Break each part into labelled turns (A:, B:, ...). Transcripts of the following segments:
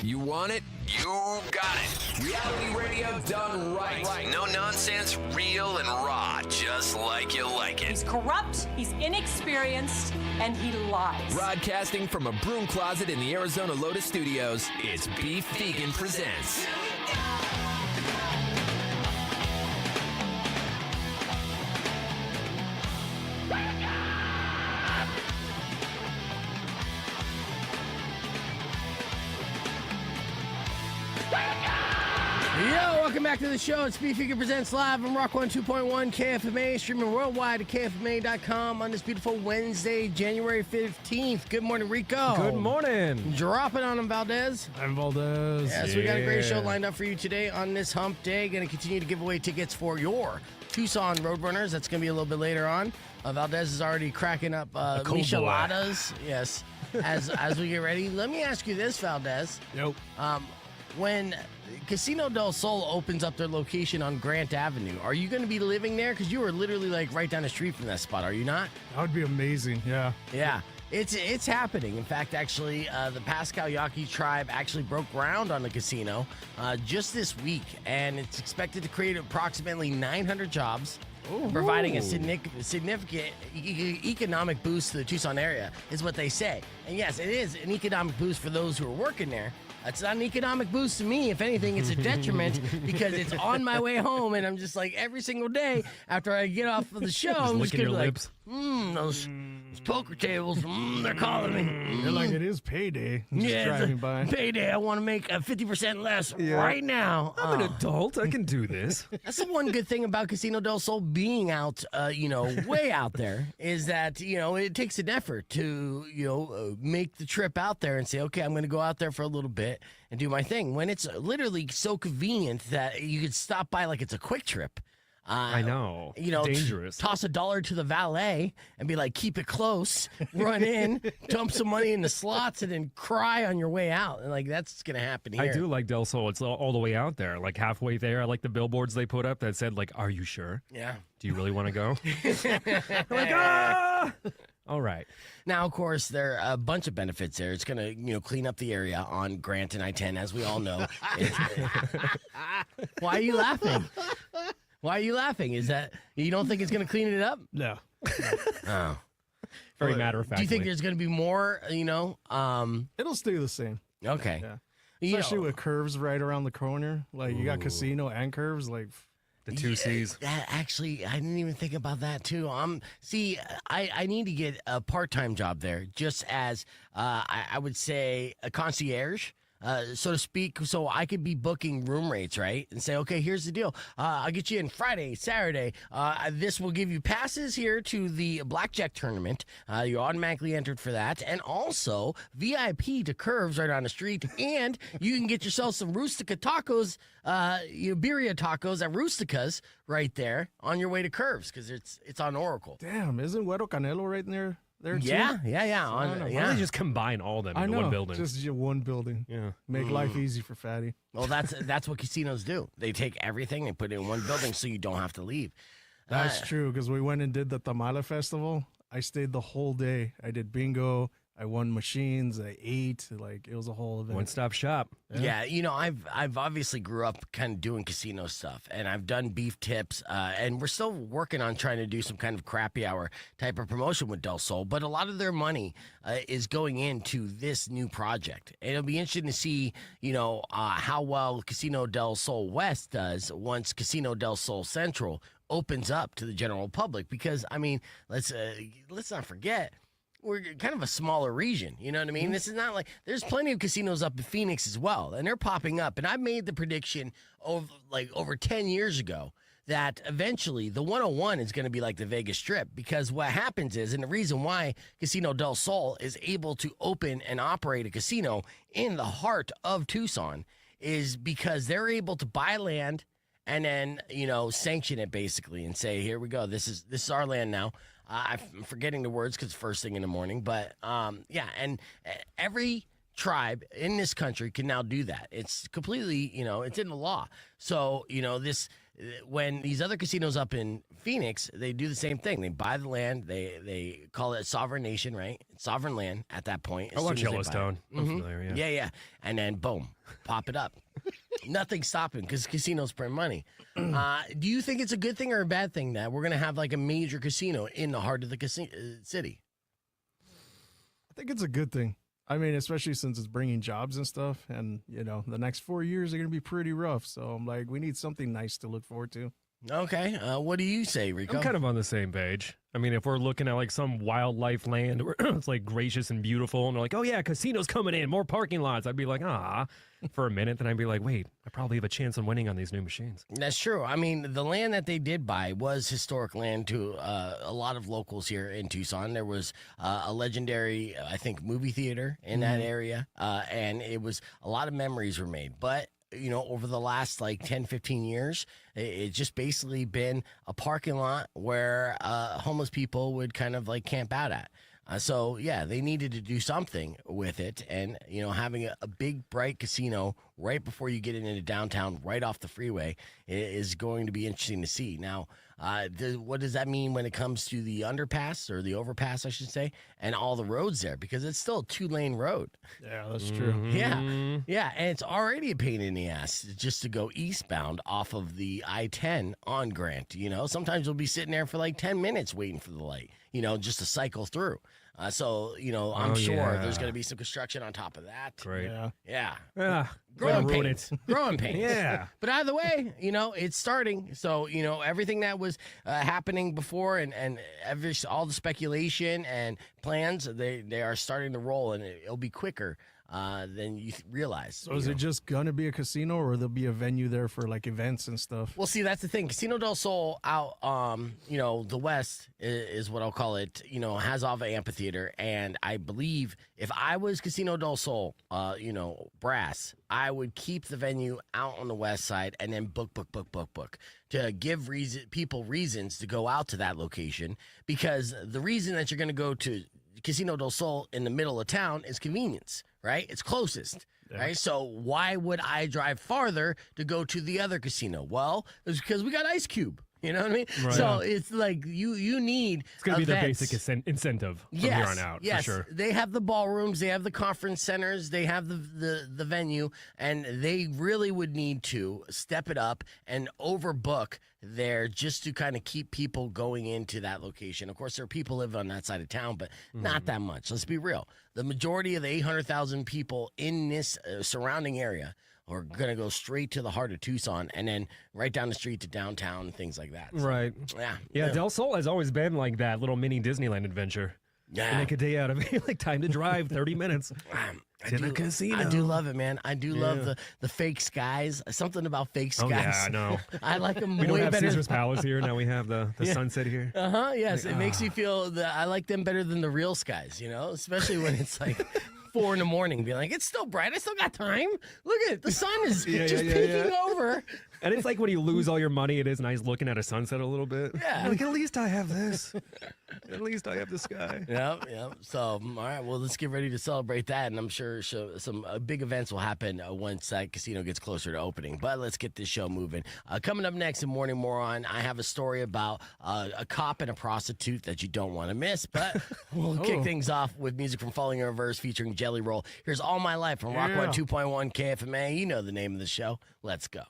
A: You want it? You got it. Reality radio done right. No nonsense, real and raw, just like you like it.
B: He's corrupt, he's inexperienced, and he lies.
A: Broadcasting from a broom closet in the Arizona Lotus Studios, it's Beef Vegan Presents.
C: Yo, welcome back to the show. It's Beef Vegan Presents live on Rock 102.1 KFMA, streaming worldwide at KFMA.com on this beautiful Wednesday, January 15th. Good morning, Rico.
D: Good morning.
C: Dropping on him, Valdez.
D: I'm Valdez.
C: Yes, we got a great show lined up for you today on this hump day. Going to continue to give away tickets for your Tucson Roadrunners. That's going to be a little bit later on. Valdez is already cracking up micheladas. Yes, as we get ready. Let me ask you this, Valdez.
D: Yep.
C: When Casino del Sol opens up their location on Grant Avenue, are you going to be living there? Because you were literally like right down the street from that spot, are you not?
D: That would be amazing, yeah.
C: Yeah, it's happening. In fact, actually, the Pascal Yaqui tribe actually broke ground on the casino just this week, and it's expected to create approximately 900 jobs. Ooh. Providing a significant economic boost to the Tucson area is what they say. And yes, it is an economic boost for those who are working there. It's not an economic boost to me. If anything, it's a detriment because it's on my way home, and I'm just like every single day after I get off of the show, I'm just gonna be like, those poker tables, they're calling me.
D: They're like, it is payday. I'm just driving by.
C: Payday. I want to make 50% less right now.
D: I'm an adult. I can do this.
C: That's the one good thing about Casino del Sol being out, way out there, is that, it takes an effort to, make the trip out there and say, okay, I'm going to go out there for a little bit and do my thing. When it's literally so convenient that you could stop by like it's a quick trip.
D: I know. Dangerous.
C: Toss $1 to the valet and be like, keep it close, run in, dump some money in the slots, and then cry on your way out. And like, that's going to happen here.
D: I do like Del Sol. It's all the way out there, like halfway there. I like the billboards they put up that said, like, are you sure?
C: Yeah.
D: Do you really want to go? I'm like, ah! All right.
C: Now, of course, there are a bunch of benefits there. It's going to, clean up the area on Grant and I-10, as we all know. Why are you laughing? Why are you laughing? Is that you don't think it's going to clean it up?
D: No.
C: Oh.
D: Very matter of fact.
C: Do you think there's going to be more,
E: It'll stay the same.
C: Okay.
E: Yeah. Especially with curves right around the corner. Like, you got casino and curves, like...
D: The two C's.
C: Actually, I didn't even think about that, too. I need to get a part-time job there, just as, I would say, a concierge. So to speak, so I could be booking room rates, right? And say, okay, here's the deal. I'll get you in Friday, Saturday. This will give you passes here to the blackjack tournament. You're automatically entered for that. And also VIP to Curves right on the street. And you can get yourself some Rustica tacos, birria tacos at Rustica's right there on your way to Curves because it's on Oracle.
E: Damn, isn't Huero Canelo right there? There too?
C: Yeah.
D: Why don't they just combine all of them into one building?
E: Just one building.
D: Yeah.
E: Make life easy for Fatty.
C: Well, that's what casinos do. They take everything and put it in one building so you don't have to leave.
E: That's true, because we went and did the Tamale Festival. I stayed the whole day. I did bingo. I won machines. I ate. Like, it was a whole event.
D: One-stop shop.
C: Yeah, I've obviously grew up kind of doing casino stuff, and I've done beef tips, and we're still working on trying to do some kind of crappy hour type of promotion with Del Sol, but a lot of their money is going into this new project. And it'll be interesting to see, how well Casino Del Sol West does once Casino Del Sol Central opens up to the general public, because, let's not forget, we're kind of a smaller region, you know what I mean? This is not like, there's plenty of casinos up in Phoenix as well, and they're popping up. And I made the prediction over 10 years ago that eventually the 101 is going to be like the Vegas Strip, because what happens is, and the reason why Casino Del Sol is able to open and operate a casino in the heart of Tucson is because they're able to buy land and then, sanction it basically and say, here we go, this is our land now. I'm forgetting the words because it's first thing in the morning. But, and every tribe in this country can now do that. It's completely, it's in the law. So, when these other casinos up in Phoenix, they do the same thing. They buy the land. They call it sovereign nation, right? Sovereign land at that point.
D: I watch Yellowstone. I'm familiar, yeah.
C: Yeah. And then boom, pop it up. Nothing's stopping because casinos print money. Do you think it's a good thing or a bad thing that we're going to have like a major casino in the heart of the city?
E: I think it's a good thing. I mean, especially since it's bringing jobs and stuff. And, you know, the next 4 years are going to be pretty rough. So I'm like, we need something nice to look forward to.
C: Okay. What do you say, Rico?
D: I'm kind of on the same page. I mean, if we're looking at like some wildlife land where it's like gracious and beautiful and they're like, oh yeah, casinos coming in, more parking lots, I'd be like, for a minute. Then I'd be like, wait, I probably have a chance on winning on these new machines.
C: That's true. I mean, the land that they did buy was historic land to a lot of locals here in Tucson. There was a legendary, I think, movie theater in that area, and it was a lot of memories were made. But you know, over the last like 10, 15 years, it's just basically been a parking lot where homeless people would kind of like camp out at. So, yeah, they needed to do something with it. And, you know, having a big, bright casino right before you get into downtown, right off the freeway, is going to be interesting to see. Now, what does that mean when it comes to the underpass or the overpass, I should say, and all the roads there? Because it's still a 2-lane road.
E: Yeah, that's true.
C: Yeah, and it's already a pain in the ass just to go eastbound off of the I-10 on Grant. You know, sometimes you'll be sitting there for like 10 minutes waiting for the light, you know, just to cycle through. So, you know, I'm sure there's going to be some construction on top of that.
D: Great.
C: Yeah. Growing pains. Growing pains.
D: Yeah.
C: But either way, you know, it's starting. So, you know, everything that was happening before and all the speculation and plans, they are starting to roll, and it'll be quicker than you realize.
E: So is it just going to be a casino, or there'll be a venue there for like events and stuff?
C: Well, see, that's the thing. Casino del Sol out, you know, the West is what I'll call it, you know, has all the amphitheater. And I believe if I was Casino del Sol, you know, brass, I would keep the venue out on the West side and then book to give people reasons to go out to that location. Because the reason that you're going to go to Casino del Sol in the middle of town is convenience, right? It's closest, right? So why would I drive farther to go to the other casino? Well, it's because we got Ice Cube. You know what I mean?
D: Right.
C: So it's like you need
D: It's going to be their
C: events.
D: basic incentive from here on out,
C: yes.
D: for sure.
C: They have the ballrooms, they have the conference centers, they have the venue, and they really would need to step it up and overbook there just to kind of keep people going into that location. Of course, there are people living on that side of town, but not that much. Let's be real. The majority of the 800,000 people in this surrounding area are going to go straight to the heart of Tucson and then right down the street to downtown and things like that. So,
D: Right.
C: Yeah.
D: Del Sol has always been like that little mini Disneyland adventure.
C: Yeah.
D: Make a day out of it. Like time to drive 30 minutes. In a casino.
C: I do love it, man. I do love the fake skies. Something about fake skies.
D: Oh, yeah, I know.
C: I like them
D: We
C: way
D: don't have
C: better.
D: Caesar's Palace here. Now we have the sunset here.
C: Yes. It makes me feel that I like them better than the real skies, you know, especially when it's like 4 a.m. Be like, it's still bright. I still got time. Look at it. The sun is just peeking over.
D: And it's like when you lose all your money, it is nice looking at a sunset a little bit.
C: Yeah.
D: Like, at least I have this. At least I have the sky.
C: Yep. So, all right. Well, let's get ready to celebrate that. And I'm sure some big events will happen once that casino gets closer to opening. But let's get this show moving. Coming up next in Morning Moron, I have a story about a cop and a prostitute that you don't want to miss. But we'll kick things off with music from Falling in Reverse featuring Jelly Roll. Here's All My Life from Rock 102.1 KFMA. You know the name of the show. Let's go.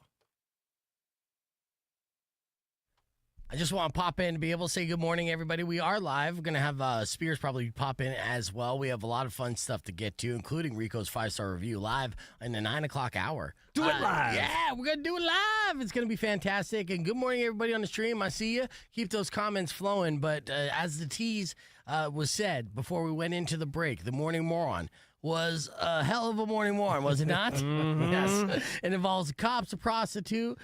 C: I just want to pop in to be able to say good morning, everybody. We are live. We're going to have Spears probably pop in as well. We have a lot of fun stuff to get to, including Rico's 5-star review live in the 9 o'clock hour.
D: Do it live.
C: Yeah, we're going to do it live. It's going to be fantastic. And good morning, everybody on the stream. I see you. Keep those comments flowing. But as the tease was said before we went into the break, the Morning Moron was a hell of a morning moron, was it not? Yes. It involves a cop, a prostitute,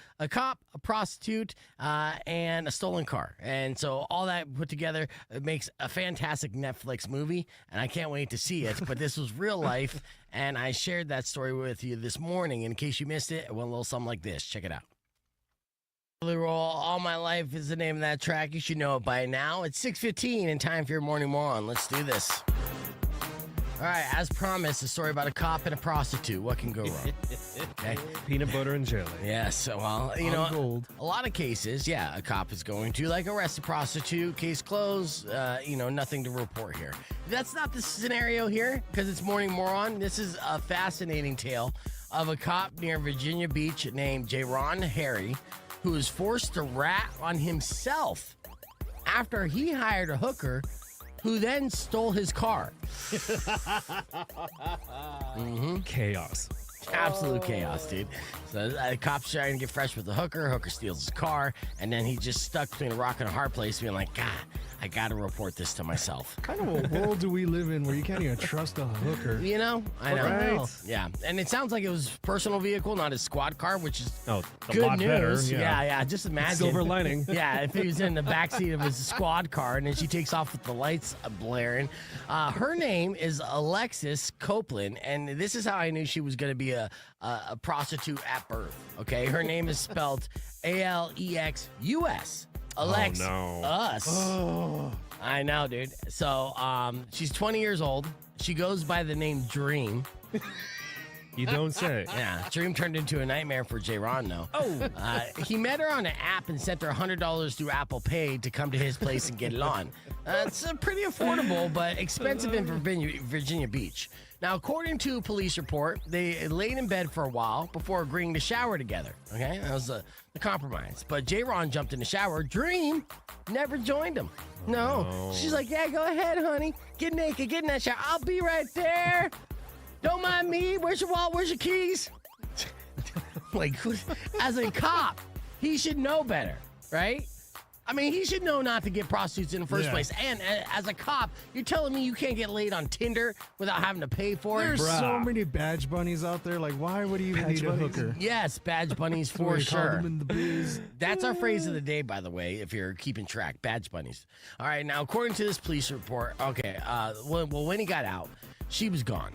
C: and a stolen car. And so all that put together, it makes a fantastic Netflix movie, and I can't wait to see it. But this was real life, and I shared that story with you this morning. In case you missed it, it went a little something like this. Check it out. Roll, All My Life is the name of that track. You should know it by now. It's 6:15 and time for your Morning Moron. Let's do this. All right, as promised, a story about a cop and a prostitute. What can go wrong? Okay.
D: Peanut butter and jelly.
C: Yes, well,
E: Gold.
C: a lot of cases, yeah, a cop is going to arrest a prostitute, case closed, nothing to report here. That's not the scenario here because it's Morning Moron. This is a fascinating tale of a cop near Virginia Beach named Jaron Harry who was forced to rat on himself after he hired a hooker who then stole his car.
D: Chaos.
C: Absolute chaos, dude. So the cop's trying to get fresh with the hooker. Hooker steals his car, and then he just stuck between a rock and a hard place, being like, God, I got to report this to myself.
E: What kind of a world do we live in where you can't even trust a hooker?
C: You know? I know.
E: Right.
C: Yeah. And it sounds like it was personal vehicle, not his squad car, which is
D: a
C: good
D: lot
C: news.
D: better.
C: Yeah. Just imagine.
D: Silver lining.
C: Yeah, if he was in the backseat of his squad car and then she takes off with the lights blaring. Her name is Alexis Copeland, and this is how I knew she was going to be a prostitute at birth. Okay, her name is spelled Alexus. Alex,
D: no.
C: us.
E: Oh,
C: I know, dude. So, she's 20 years old. She goes by the name Dream.
D: You don't say.
C: Yeah, Dream turned into a nightmare for J-Ron, though. Oh. He met her on an app and sent her $100 through Apple Pay to come to his place and get it on. It's pretty affordable, but expensive in Virginia Beach. Now, according to a police report, they laid in bed for a while before agreeing to shower together. Okay, that was the compromise. But J-Ron jumped in the shower. Dream never joined him. No. She's like, yeah, go ahead, honey. Get naked, get in that shower. I'll be right there. Don't mind me. Where's your wallet? Where's your keys? Like, as a cop, he should know better, right? I mean, he should know not to get prostitutes in the first place. And as a cop, you're telling me you can't get laid on Tinder without having to pay for it?
E: there's so many badge bunnies out there. Like, why would you even need a hooker?
C: Yes, badge bunnies for
E: We call
C: sure.
E: them in the biz.
C: That's our phrase of the day, by the way, if you're keeping track. Badge bunnies. All right, now, according to this police report, when he got out, she was gone.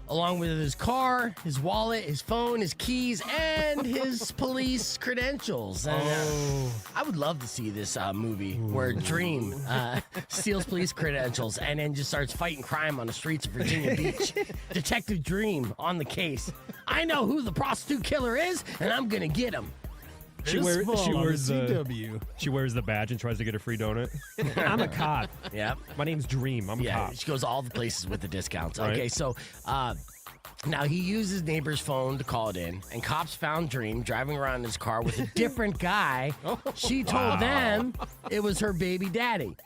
C: Along with his car, his wallet, his phone, his keys, and his police credentials. And, I would love to see this movie where Dream steals police credentials and then just starts fighting crime on the streets of Virginia Beach. Detective Dream on the case. I know who the prostitute killer is, and I'm going to get him.
D: She
E: This fall on
D: wears
E: the
D: the
E: CW.
D: she wears the badge and tries to get a free donut. I'm a cop.
C: Yep.
D: My name's Dream. I'm a cop.
C: She goes all the places with the discounts.
D: Right.
C: Okay, so now he used his neighbor's phone to call it in, and cops found Dream driving around in his car with a different guy. She told them it was her baby daddy.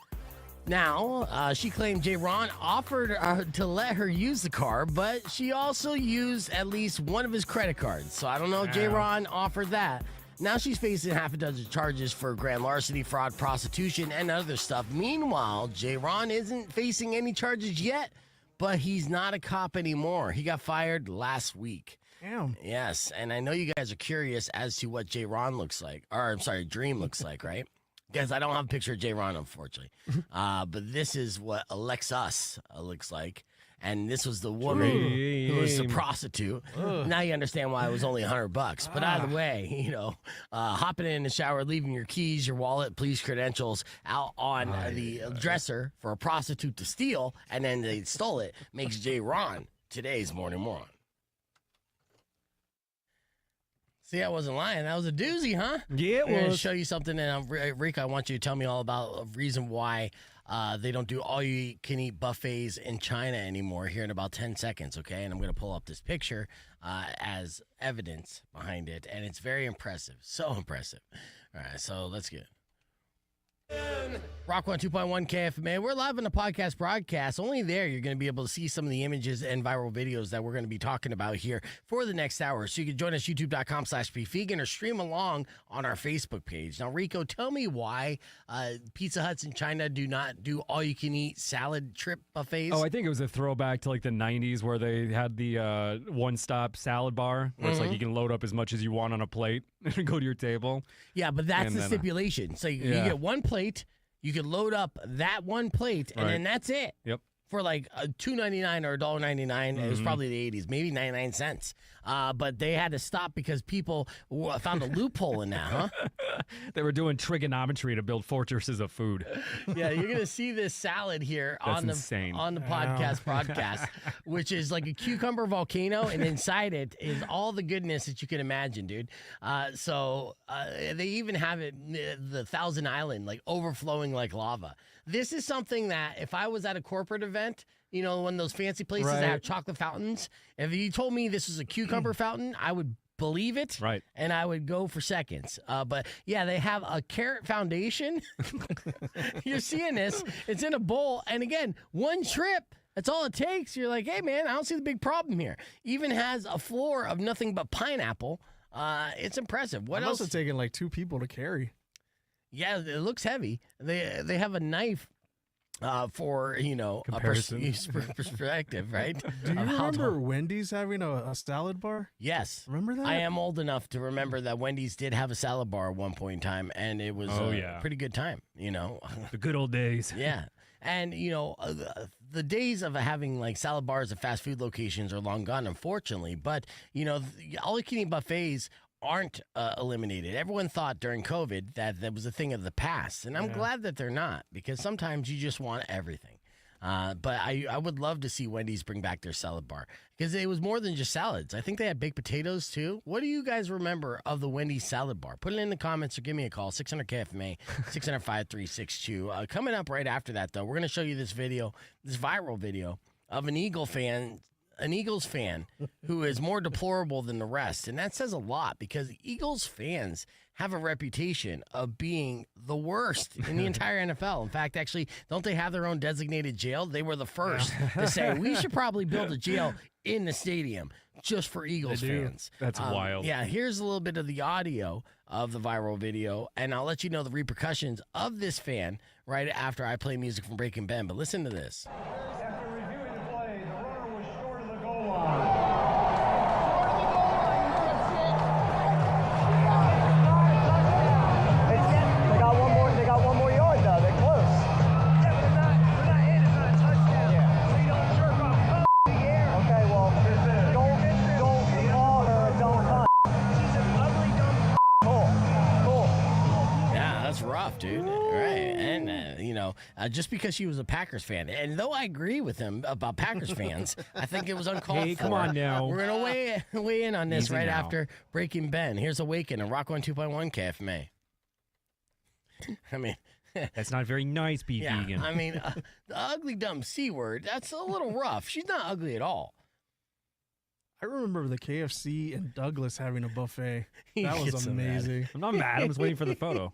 C: Now, she claimed J-Ron offered to let her use the car, but she also used at least one of his credit cards. So I don't know if J-Ron offered that. Now she's facing half a dozen charges for grand larceny, fraud, prostitution, and other stuff. Meanwhile, J-Ron isn't facing any charges yet, but he's not a cop anymore. He got fired last week.
E: Damn.
C: Yes, and I know you guys are curious as to what J-Ron looks like. Or, I'm sorry, Dream looks like, right? Guys, I don't have a picture of J-Ron, unfortunately. But this is what Alexus looks like. And this was the woman who was the prostitute. Now you understand why it was only $100. But either way, hopping in the shower, leaving your keys, your wallet, police credentials out on the dresser for a prostitute to steal, and then they stole it, makes J-Ron today's Morning Moron. See, I wasn't lying. That was a doozy, huh?
D: Yeah, it
C: I'm going to
D: was.
C: show you something, and Rico, I want you to tell me all about a reason why they don't do all-you-can-eat buffets in China anymore here in about 10 seconds, okay? And I'm going to pull up this picture as evidence behind it, and it's very impressive. So impressive. All right, so let's get it. Rock 102.1 KFMA. We're live on the podcast broadcast. Only there you're going to be able to see some of the images and viral videos that we're going to be talking about here for the next hour. So you can join us youtube.com/beefvegan or stream along on our Facebook page. Now, Rico, tell me why Pizza Huts in China do not do all-you-can-eat salad trip buffets.
F: Oh, I think it was a throwback to like the 90s where they had the one-stop salad bar where it's like you can load up as much as you want on a plate and go to your table.
C: Yeah, but that's
F: And
C: the
F: then,
C: stipulation. So you get one plate, you can load up that one plate, and
F: Right.
C: then that's it.
F: Yep.
C: for like $2.99 or $1.99. It was probably the 80s, maybe 99 cents. But they had to stop because people found a loophole in that, huh?
F: They were doing trigonometry to build fortresses of food.
C: Yeah, you're gonna see this salad here on the
F: insane.
C: on the podcast broadcast, which is like a cucumber volcano, and inside it is all the goodness that you can imagine, dude. So they even have it the Thousand Island like overflowing like lava. This is something that if I was at a corporate event, you know, one of those fancy places that have chocolate fountains, if you told me this is a cucumber fountain, I would believe it,
F: Right.
C: and I would go for seconds. But yeah, they have a carrot foundation. You're seeing this. It's in a bowl. And again, one trip. That's all it takes. You're like, hey, man, I don't see the big problem here. Even has a floor of nothing but pineapple. It's impressive. What
E: It
C: else?
E: must have taken like 2 people to carry.
C: Yeah, it looks heavy. They have a knife for, you know,
F: Comparison.
C: perspective, right?
E: Do you
C: Of how
E: remember
C: tall-
E: Wendy's having a salad bar?
C: Yes.
E: Remember that?
C: I am old enough to remember that Wendy's did have a salad bar at one point in time, and it was
F: Oh,
C: a
F: yeah.
C: pretty good time, you know?
F: The good old days.
C: Yeah. And, you know, the days of having like salad bars at fast food locations are long gone, unfortunately. But, you know, all you can eat buffets aren't eliminated. Everyone thought during COVID that was a thing of the past. And I'm glad that they're not, because sometimes you just want everything. But I would love to see Wendy's bring back their salad bar, because it was more than just salads. I think they had baked potatoes too. What do you guys remember of the Wendy's salad bar? Put it in the comments or give me a call, 600-KFMA, 600-5362. Coming up right after that, though, we're going to show you this video, this viral video of an Eagles fan who is more deplorable than the rest. And that says a lot, because Eagles fans have a reputation of being the worst in the entire NFL. In fact, actually, don't they have their own designated jail? They were the first to say, we should probably build a jail in the stadium just for Eagles fans.
F: That's wild.
C: Yeah, here's a little bit of the audio of the viral video, and I'll let you know the repercussions of this fan right after I play music from Breaking Ben. But listen to this.
G: After reviewing the play, the runner was short of the goal line. They got one more yard though. They're close. Yeah, but they're not in. It's not a touchdown. Yeah. So you don't jerk off in the air. Okay, well, don't call her a dumb cunt. She's an ugly dumb. Cool.
C: Yeah, that's rough, dude. Right. And, you know, just because she was a Packers fan, and though I agree with him about Packers fans, I think it was uncalled for.
F: Hey, come on now.
C: We're going to weigh in on this
F: Easy
C: right
F: now.
C: after Breaking Ben. Here's Awaken and Rock 102.1 KFMA. I mean,
F: That's not very nice, be
C: yeah,
F: vegan.
C: I mean, the ugly, dumb C word, that's a little rough. She's not ugly at all.
E: I remember the KFC and Douglas having a buffet. That
C: He
E: was
C: gets so mad.
E: amazing.
F: I'm not mad. I'm just waiting for the photo.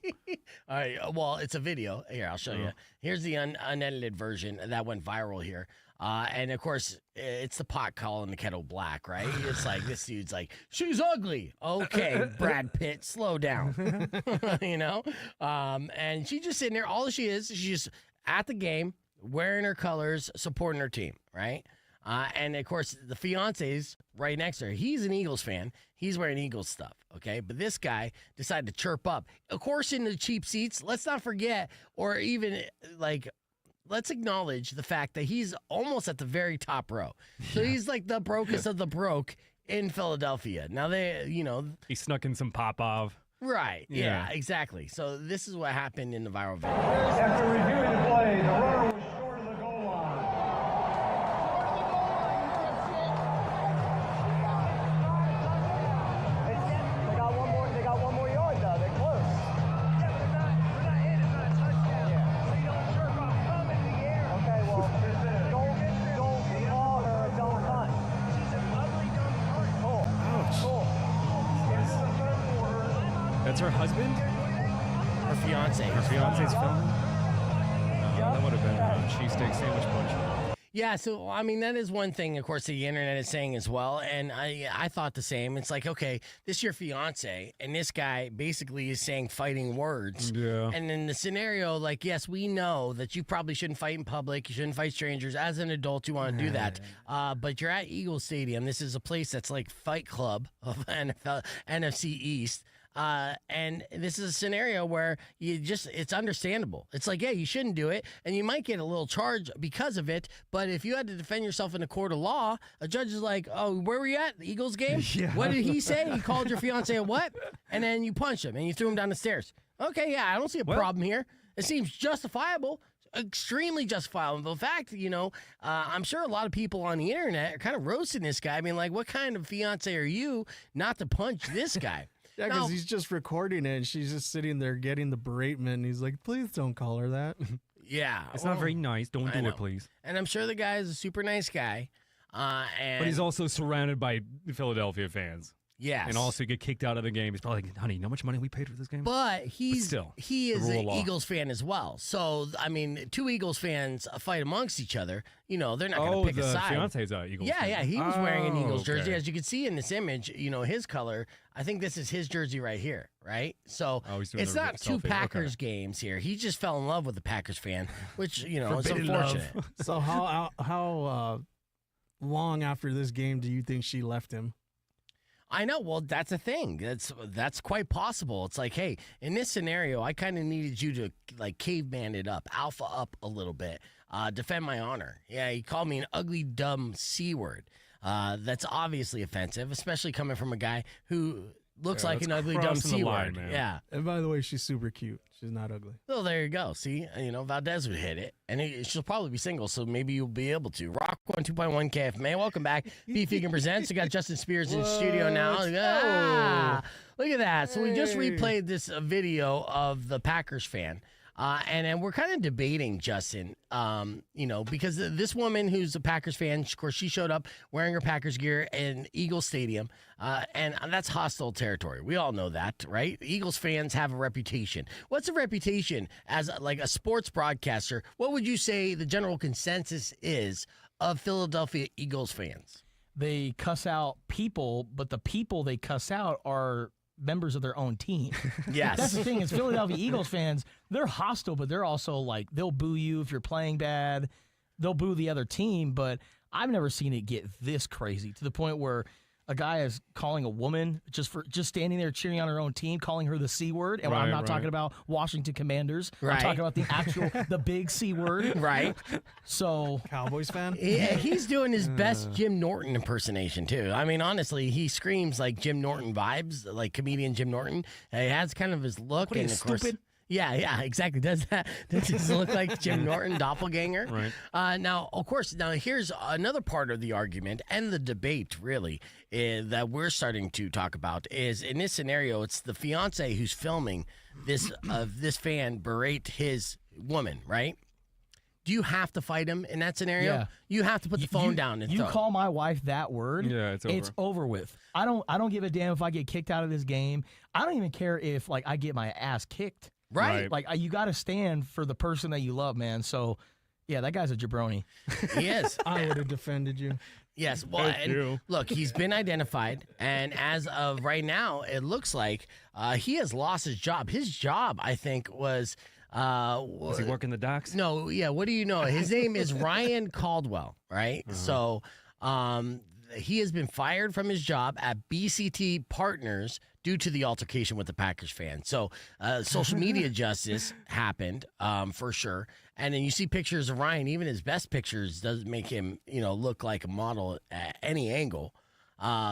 C: All right. Well, it's a video. Here, I'll show you. Here's the unedited version that went viral here. And of course, it's the pot calling the kettle black, right? It's like, this dude's like, she's ugly. Okay, Brad Pitt, slow down. You know? And she's just sitting there. All she is, she's just at the game, wearing her colors, supporting her team, right? And of course, the fiance's right next to her. He's an Eagles fan. He's wearing Eagles stuff, okay? But this guy decided to chirp up. Of course, in the cheap seats, let's not forget, or even like, let's acknowledge the fact that he's almost at the very top row. So he's like the brokest of the broke in Philadelphia. Now they, you know,
F: He snuck in some Popov.
C: right. Yeah,
F: Yeah.
C: exactly. So this is what happened in the viral video.
G: After reviewing the play, the runner was short of the goal line. They got one more yard though. They're close. Yeah, but they're not in. It's not a touchdown. Yeah. So you don't jerk off come in the air. Okay, well, don't call her a dumb cunt. She's an ugly dumb cunt. Cool. This is the third quarter.
F: That's her husband?
C: Her fiance.
F: Her fiance's filming? That would have been a cheesesteak sandwich punch.
C: Yeah, so I mean that is one thing, of course, the internet is saying as well, and I thought the same. It's like, okay, this is your fiance, and this guy basically is saying fighting words.
F: Yeah.
C: And in the scenario, like, yes, we know that you probably shouldn't fight in public, you shouldn't fight strangers. As an adult, you want to do that, but you're at Eagles Stadium. This is a place that's like Fight Club of NFC East. And this is a scenario where it's understandable. It's like, yeah, you shouldn't do it, and you might get a little charge because of it. But if you had to defend yourself in a court of law, a judge is like, oh, where were you at? The Eagles game?
E: Yeah.
C: What did he say? He called your fiance a what? And then you punch him and you threw him down the stairs. Okay, yeah, I don't see a problem here. It seems justifiable. Extremely justifiable. In fact, I'm sure a lot of people on the internet are kind of roasting this guy. I mean, like, what kind of fiance are you not to punch this guy?
E: Yeah, because he's just recording it, and she's just sitting there getting the beratement, and he's like, please don't call her that.
C: Yeah.
F: It's not very nice. Don't
C: I
F: do
C: know.
F: it, please.
C: And I'm sure the guy is a super nice guy.
F: But he's also surrounded by Philadelphia fans.
C: yes.
F: And also get kicked out of the game. He's probably like, honey, you know how much money we paid for this game?
C: But he is
F: the
C: an
F: rule of law.
C: Eagles fan as well. So, I mean, two Eagles fans fight amongst each other. They're not going to pick a
F: the
C: side.
F: fiance's Eagles
C: Yeah,
F: fan.
C: yeah, he was wearing an Eagles
F: okay.
C: jersey. As you can see in this image, his color, I think this is his jersey right here, right? So
F: Oh, he's doing
C: it's
F: the
C: not two
F: selfie.
C: Packers games here. He just fell in love with the Packers fan, which, is
F: Forbidden
C: unfortunate.
F: love.
E: So how long after this game do you think she left him?
C: I know. Well, that's the thing. That's quite possible. It's like, hey, in this scenario, I kind of needed you to like caveman it up, alpha up a little bit, defend my honor. Yeah, he called me an ugly, dumb C word. That's obviously offensive, especially coming from a guy who looks like
F: that's
C: an ugly, dumb
F: crossing the
C: C
F: line,
C: word.
F: man.
C: Yeah.
E: And by the way, she's super cute. She's not ugly.
C: Well, there you go. See, Valdez would hit it, and she'll probably be single, so maybe you'll be able to. Rock 102.1 KFMA. Welcome back. Beef Vegan Presents. We got Justin Spears in the studio now. Ah, look at that. So we just replayed this video of the Packers fan. And then we're kind of debating, Justin, because this woman who's a Packers fan, of course, she showed up wearing her Packers gear in Eagles Stadium, and that's hostile territory. We all know that, right? Eagles fans have a reputation. What's a reputation as like a sports broadcaster? What would you say the general consensus is of Philadelphia Eagles fans?
H: They cuss out people, but the people they cuss out are members of their own team.
C: Yes.
H: That's the thing is Philadelphia Eagles fans, they're hostile, but they're also like, they'll boo you if you're playing bad. They'll boo the other team, but I've never seen it get this crazy to the point where a guy is calling a woman just standing there cheering on her own team, calling her the C word. And I'm not talking about Washington Commanders.
C: Right.
H: I'm talking about the big C word.
C: Right.
H: So
E: Cowboys fan?
C: Yeah, he's doing his best Jim Norton impersonation, too. I mean, honestly, he screams like Jim Norton vibes, like comedian Jim Norton. He has kind of his look.
H: What are you,
C: and of course,
H: stupid?
C: Yeah, exactly. Does he look like Jim Norton, doppelganger?
F: Right.
C: Now, of course, here's another part of the argument and the debate, really, that we're starting to talk about is in this scenario, it's the fiance who's filming this fan berate his woman, right? Do you have to fight him in that scenario?
H: Yeah.
C: You have to put the phone down and
H: you
C: throw.
H: call my wife that word.
F: Yeah, it's over.
H: It's over with. I don't give a damn if I get kicked out of this game. I don't even care if like I get my ass kicked.
C: Right.
H: Like you got to stand for the person that you love, man. So, yeah, that guy's a jabroni.
C: He is.
E: I would have defended you.
C: Yes. Well,
F: Thank
C: and
F: you.
C: look, he's been identified, and as of right now, it looks like he has lost his job. His job, I think, was.
F: Does he work in the docks?
C: No, yeah. What do you know? His name is Ryan Caldwell, right? So, he has been fired from his job at BCT Partners due to the altercation with the Packers fan. So, social media justice happened for sure. And then you see pictures of Ryan. Even his best pictures doesn't make him, look like a model at any angle.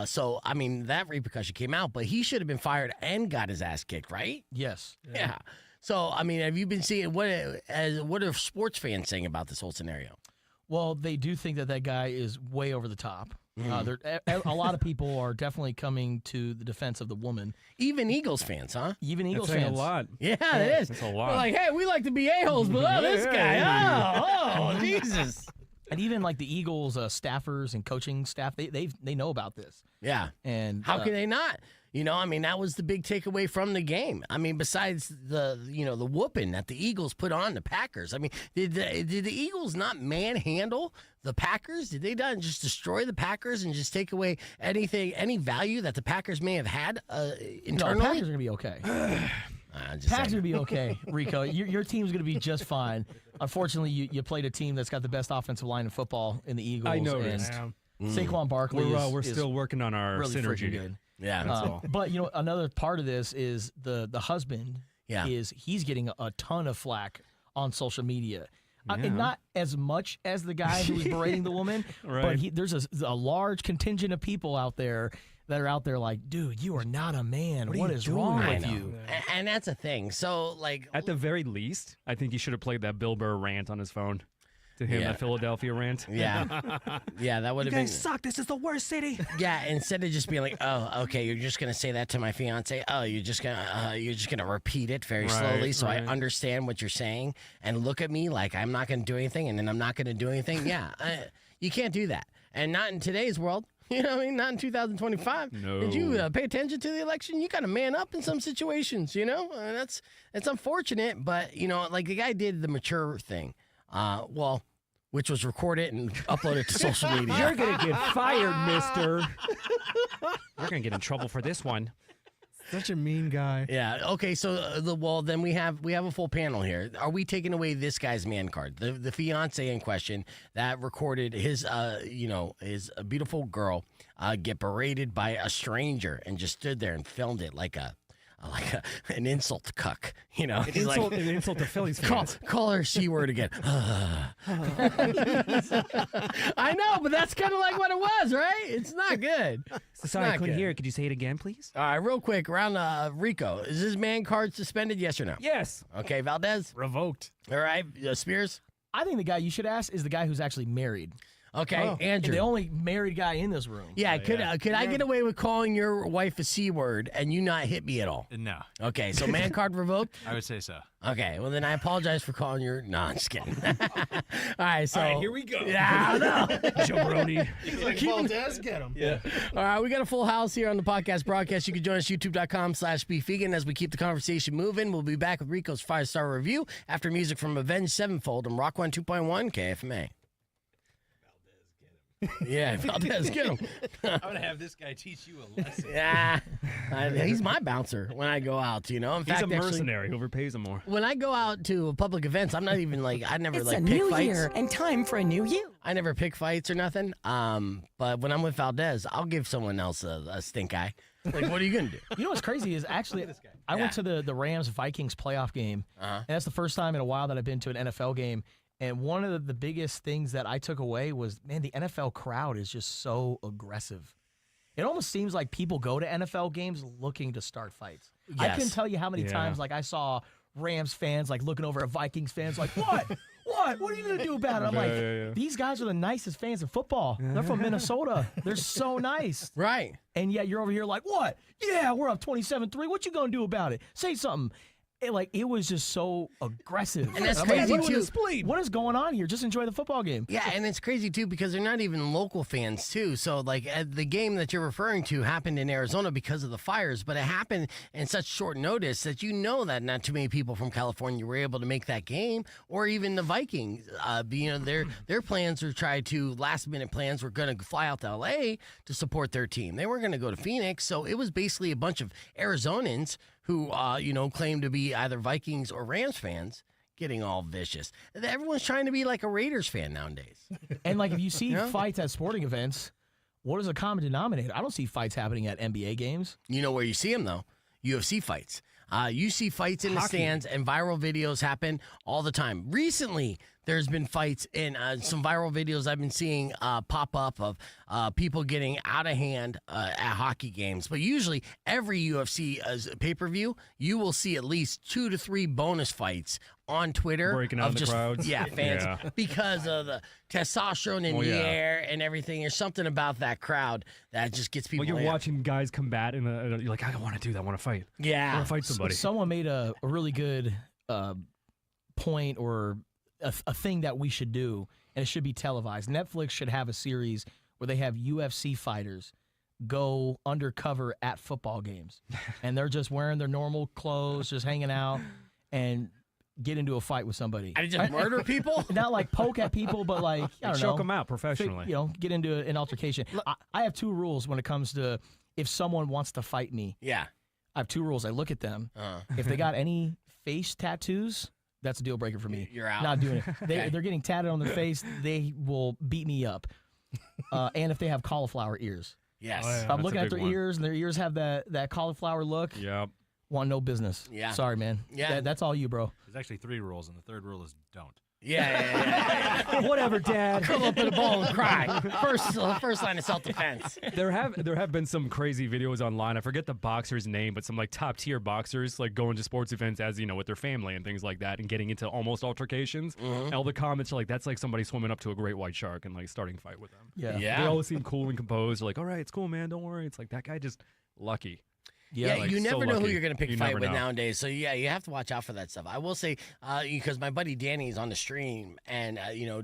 C: So, I mean, that repercussion came out, but he should have been fired and got his ass kicked, right?
H: Yes.
C: Yeah. So, I mean, have you been seeing what are sports fans saying about this whole scenario?
H: Well, they do think that guy is way over the top. A lot of people are definitely coming to the defense of the woman.
C: Even Eagles fans, huh?
H: Even Eagles
F: That's saying
H: fans.
F: a lot.
C: Yeah, it is.
F: That's a lot.
C: We're like, hey, we like to be a-holes, but this guy, oh, Jesus.
H: And even like the Eagles staffers and coaching staff, they know about this.
C: Yeah.
H: And
C: How can they not? I mean, that was the big takeaway from the game. I mean, besides the whooping that the Eagles put on the Packers. I mean, did the Eagles not manhandle the Packers? Did they not just destroy the Packers and just take away any value that the Packers may have had internally?
H: No, Packers are gonna be okay. Packers are gonna be okay, Rico. Your team's gonna be just fine. Unfortunately, you played a team that's got the best offensive line in football in the Eagles.
F: I noticed.
H: And Saquon Barkley
F: We're
H: is
F: still working on our
H: really freaking
F: synergy.
H: good.
C: Yeah.
H: But another part of this is the husband.
C: Yeah.
H: He's getting a ton of flack on social media.
F: Yeah.
H: And not as much as the guy who was berating the woman,
F: Right.
H: but there's a large contingent of people out there that are out there like, dude, you are not a man. What is wrong
C: I
H: with
C: know.
H: you?
C: And that's a thing. So, like,
F: At the very least, I think he should have played that Bill Burr rant on his phone to him,
C: Yeah.
F: that Philadelphia rant.
C: yeah, yeah, that would have been.
F: suck. This is the worst city.
C: Yeah, instead of just being like, oh, okay, you're just gonna say that to my fiance. Oh, you're just gonna repeat it very slowly, so I understand what you're saying, and look at me like I'm not gonna do anything, and then I'm not gonna do anything. Yeah, you can't do that, and not in today's world. You know what I mean? Not in 2025.
F: No.
C: Did you pay attention to the election? You got to man up in some situations. You know, and it's unfortunate, but like the guy did the mature thing. Which was recorded and uploaded to social media.
F: You're gonna get fired, mister. We're gonna get in trouble for this one.
E: Such a mean guy.
C: Yeah. Okay. So then we have a full panel here. Are we taking away this guy's man card? The fiance in question that recorded his his beautiful girl get berated by a stranger and just stood there and filmed it like an insult cuck. He's
F: An insult to Phillies fans.
C: call her C-word again. I know, but that's kind of like what it was, right? It's not good.
F: Sorry, I
C: not
F: couldn't
C: good.
F: hear it. Could you say it again, please?
C: All right, real quick, round Rico. Is his man card suspended? Yes or no?
F: Yes.
C: Okay, Valdez.
E: Revoked.
C: All right, Spears.
H: I think the guy you should ask is the guy who's actually married.
C: Okay, Andrew.
H: The only married guy in this room.
C: Yeah, could I get away with calling your wife a C-word and you not hit me at all?
I: No,
C: Okay, so man card revoked?
I: I would say so.
C: Okay, well then I apologize for calling your... No, I'm just kidding. All right, so...
E: All right, here we go.
C: Yeah, I know.
F: Jabroni.
E: Valdez, get him. Yeah.
C: All right, we got a full house here on the podcast broadcast. You can join us, youtube.com/beefvegan. As we keep the conversation moving, we'll be back with Rico's 5-star review after music from Avenged Sevenfold and Rock 102.1 KFMA. Yeah, Valdez, get him.
I: I'm gonna have this guy teach you a lesson.
C: Yeah, he's my bouncer when I go out. In
F: He's
C: fact,
F: a mercenary. Whoever pays him more.
C: when I go out to public events, I'm not even I never
B: It's
C: pick
B: a new
C: fights.
B: year and time for a new you.
C: I never pick fights or nothing. But when I'm with Valdez, I'll give someone else a stink eye. Like, what are you gonna do?
H: You know what's crazy is actually I went to the Rams-Vikings playoff game, and that's the first time in a while that I've been to an NFL game. And one of the biggest things that I took away was, man, the NFL crowd is just so aggressive. It almost seems like people go to NFL games looking to start fights. I
C: Yes.
H: couldn't tell you how many times I saw Rams fans looking over at Vikings fans like, what? What are you going to do about it? I'm like, these guys are the nicest fans of football. They're from Minnesota. They're so nice.
C: Right.
H: And yet you're over here like, what? Yeah, we're up 27-3. What you going to do about it? Say something. It was just so aggressive.
C: And that's
H: I'm
C: crazy,
H: like,
C: too.
H: what is going on here? Just enjoy the football game.
C: Yeah, and it's crazy too because they're not even local fans too. So the game that you're referring to happened in Arizona because of the fires, but it happened in such short notice that that not too many people from California were able to make that game, or even the Vikings. Their plans were last minute plans were going to fly out to LA to support their team. They weren't going to go to Phoenix, so it was basically a bunch of Arizonans who claim to be either Vikings or Rams fans getting all vicious. Everyone's trying to be like a Raiders fan nowadays.
H: And if you see fights at sporting events, what is a common denominator? I don't see fights happening at NBA games.
C: You know where you see them, though? UFC fights. You see fights in the stands, and viral videos happen all the time. Recently, there's been fights in some viral videos I've been seeing pop up of people getting out of hand at hockey games. But usually, every UFC pay-per-view, you will see at least 2 to 3 bonus fights on Twitter.
F: Breaking out
C: of
F: the
C: just,
F: crowds.
C: Yeah, fans.
F: Yeah.
C: Because of the testosterone in the air and everything. There's something about that crowd that just gets people.
F: Well, you're watching guys combat, and you're like, I don't want to do that. I want to fight. I
C: Yeah.
F: want to fight somebody.
H: Someone made a really good point or a thing that we should do, and it should be televised. Netflix should have a series where they have UFC fighters go undercover at football games, and they're just wearing their normal clothes, just hanging out, and get into a fight with somebody.
C: And just murder people?
H: Not like poke at people, but I don't
F: Choke
H: know.
F: them out professionally.
H: Get into an altercation. I have 2 rules when it comes to if someone wants to fight me.
C: Yeah.
H: I have 2 rules. I look at them. If they got any face tattoos, that's a deal breaker for me.
C: You're out.
H: Not doing it. They're getting tatted on their face. They will beat me up. And if they have cauliflower ears.
C: Yes.
F: Oh, yeah.
H: Stop
F: That's
H: looking
F: a
H: at
F: big
H: their
F: one.
H: ears, and their ears have that cauliflower look.
F: Yep.
H: Want no business.
C: Yeah.
H: Sorry, man.
C: Yeah.
H: That's all you, bro.
I: There's actually 3 rules, and the third rule is don't.
C: Yeah.
D: Whatever, Dad.
C: Curl up in a ball and cry. First line of self-defense.
F: There have been some crazy videos online. I forget the boxer's name, but some like top tier boxers like going to sports events as with their family and things like that, and getting into almost altercations. And all the comments are like, "That's like somebody swimming up to a great white shark and like starting a fight with them."
H: Yeah.
C: Yeah.
F: They always seem cool and composed. They're like, "All right, it's cool, man. Don't worry." It's like that guy just lucky.
C: Yeah,
F: like,
C: you
F: so
C: never know who
F: lucky.
C: you're going to pick a
F: You
C: fight
F: never
C: with
F: know.
C: nowadays. So, yeah, you have to watch out for that stuff. I will say, because my buddy Danny is on the stream, and,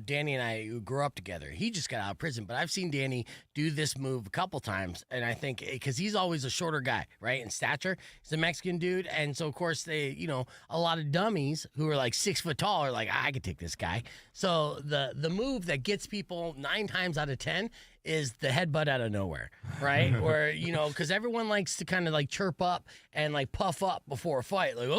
C: Danny and I grew up together. He just got out of prison, but I've seen Danny do this move a couple times, and I think because he's always a shorter guy, right, in stature. He's a Mexican dude, and so, of course, they, a lot of dummies who are like 6 foot tall are like, I could take this guy. So the move that gets people 9 times out of 10 is the headbutt out of nowhere, right? Where, because everyone likes to kind of like chirp up and like puff up before a fight. Like,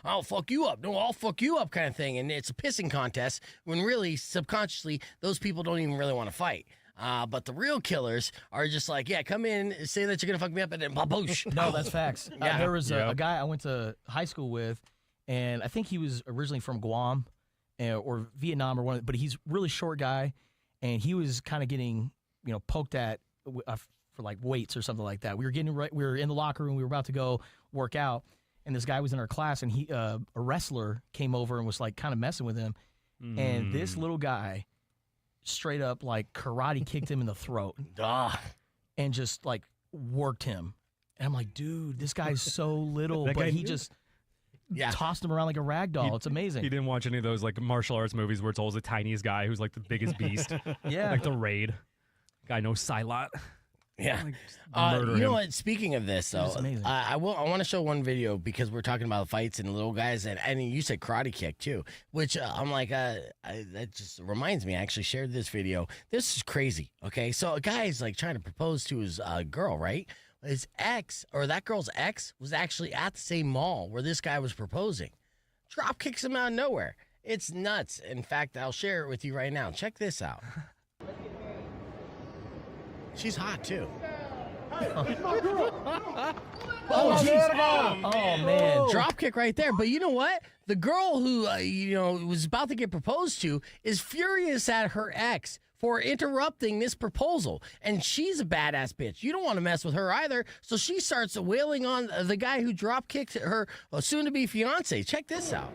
C: I'll fuck you up. No, I'll fuck you up kind of thing. And it's a pissing contest when really subconsciously those people don't even really want to fight. But the real killers are just like, yeah, come in, say that you're going to fuck me up, and then baboosh.
H: No, that's facts.
C: Yeah.
H: There was a
F: Yep.
H: guy I went to high school with, and I think he was originally from Guam or Vietnam or one, but he's a really short guy, and he was kind of getting poked at for like weights or something like that. We were in the locker room. We were about to go work out, and this guy was in our class, and a wrestler came over and was like kind of messing with him, and this little guy straight up like karate kicked him in the throat and just like worked him. And I'm like, dude, this guy's so little,
F: That
H: but
F: guy
H: he
F: knew.
H: just
C: Yeah.
H: tossed him around like a rag doll. It's amazing.
F: He didn't watch any of those like martial arts movies where it's always the tiniest guy who's like the biggest beast,
H: Yeah.
F: like the Raid. Guy knows Psylot.
C: Yeah.
F: Like,
C: You
F: murder
C: know
F: him.
C: what? Speaking of this, though,
H: It's amazing.
C: I want to show one video because we're talking about fights and little guys, and you said karate kick too, which I'm like, that just reminds me. I actually shared this video. This is crazy. Okay, so a guy is like trying to propose to his girl, right? His ex or that girl's ex was actually at the same mall where this guy was proposing. Drop kicks him out of nowhere. It's nuts. In fact, I'll share it with you right now. Check this out. She's hot too. Oh, jeez.
H: Oh, man.
C: Drop kick right there. But you know what? The girl who was about to get proposed to is furious at her ex for interrupting this proposal, and she's a badass bitch. You don't want to mess with her either. So she starts wailing on the guy who drop kicked her soon-to-be fiance. Check this out.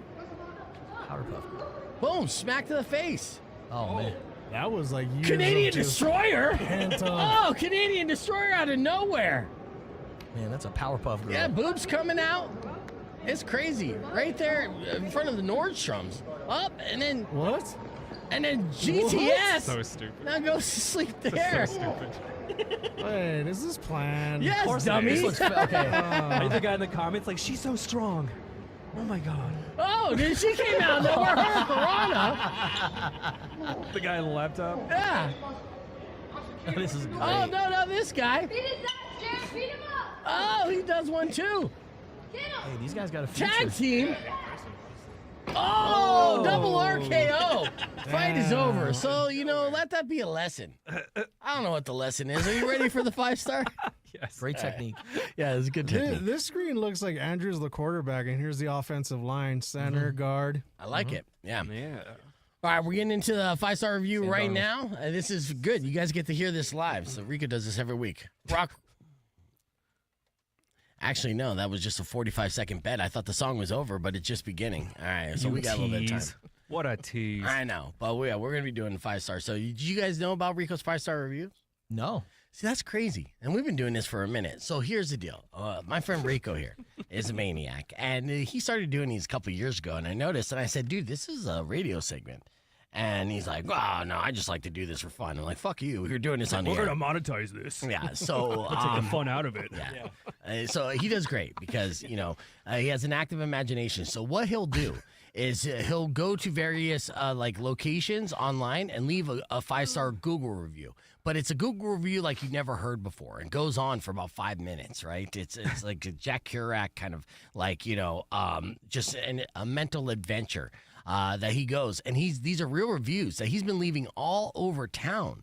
H: Powerpuff Girl.
C: Boom! Smack to the face.
H: Oh, man.
E: That was like years
C: Canadian
E: of just
C: Destroyer.
E: pent-up.
C: Oh, Canadian Destroyer out of nowhere.
H: Man, that's a Powerpuff Girl.
C: Yeah, boobs coming out. It's crazy. Right there in front of the Nordstroms. Up and then
E: What?
C: GTS.
F: So stupid.
C: Now goes to sleep
F: So
C: there.
F: stupid.
E: Wait, is this planned?
C: Yes, dummy.
H: This looks okay.
D: I the guy in the comments like, she's so strong. Oh my god.
C: Oh, dude, she came out of nowhere. Her Piranha.
F: The guy on the laptop.
C: Yeah.
H: This is great.
C: Oh, no, this guy.
J: Beat his ass, Jared. Beat him up.
C: Oh, he does one too.
J: Get him.
H: Hey, these guys got a future.
C: Tag team. Oh, double RKO. Fight is over. So, let that be a lesson. I don't know what the lesson is. Are you ready for the 5-star?
F: Yes.
H: Great technique.
C: Yeah, it's a good
E: This screen looks like Andrew's the quarterback, and here's the offensive line, center, guard.
C: I like it. Yeah.
F: Yeah.
C: All right, we're getting into the 5-star review
F: Sam
C: right
F: Darnold.
C: now. This is good. You guys get to hear this live. So Rico does this every week. Rock. Actually, no, that was just a 45-second bet. I thought the song was over, but it's just beginning. All right, so we got a little bit of time.
F: Tease. What a tease.
C: I know, but we're going to be doing the 5-star. So did you guys know about Rico's 5-star review?
H: No.
C: See, that's crazy. And we've been doing this for a minute. So here's the deal. My friend Rico here is a maniac. And he started doing these a couple of years ago. And I noticed, and I said, dude, this is a radio segment. And he's like, oh, no, I just like to do this for fun. I'm like, fuck you. You're doing this on the
F: We're
C: air.
F: going to monetize this.
C: Yeah, so
F: Take the fun out of it.
C: yeah. So he does great because, he has an active imagination. So what he'll do is he'll go to various locations online and leave a 5-star Google review. But it's a Google review like you've never heard before and goes on for about 5 minutes, right? It's like a Jack Kerouac kind of just a mental adventure that he goes. And these are real reviews that he's been leaving all over town.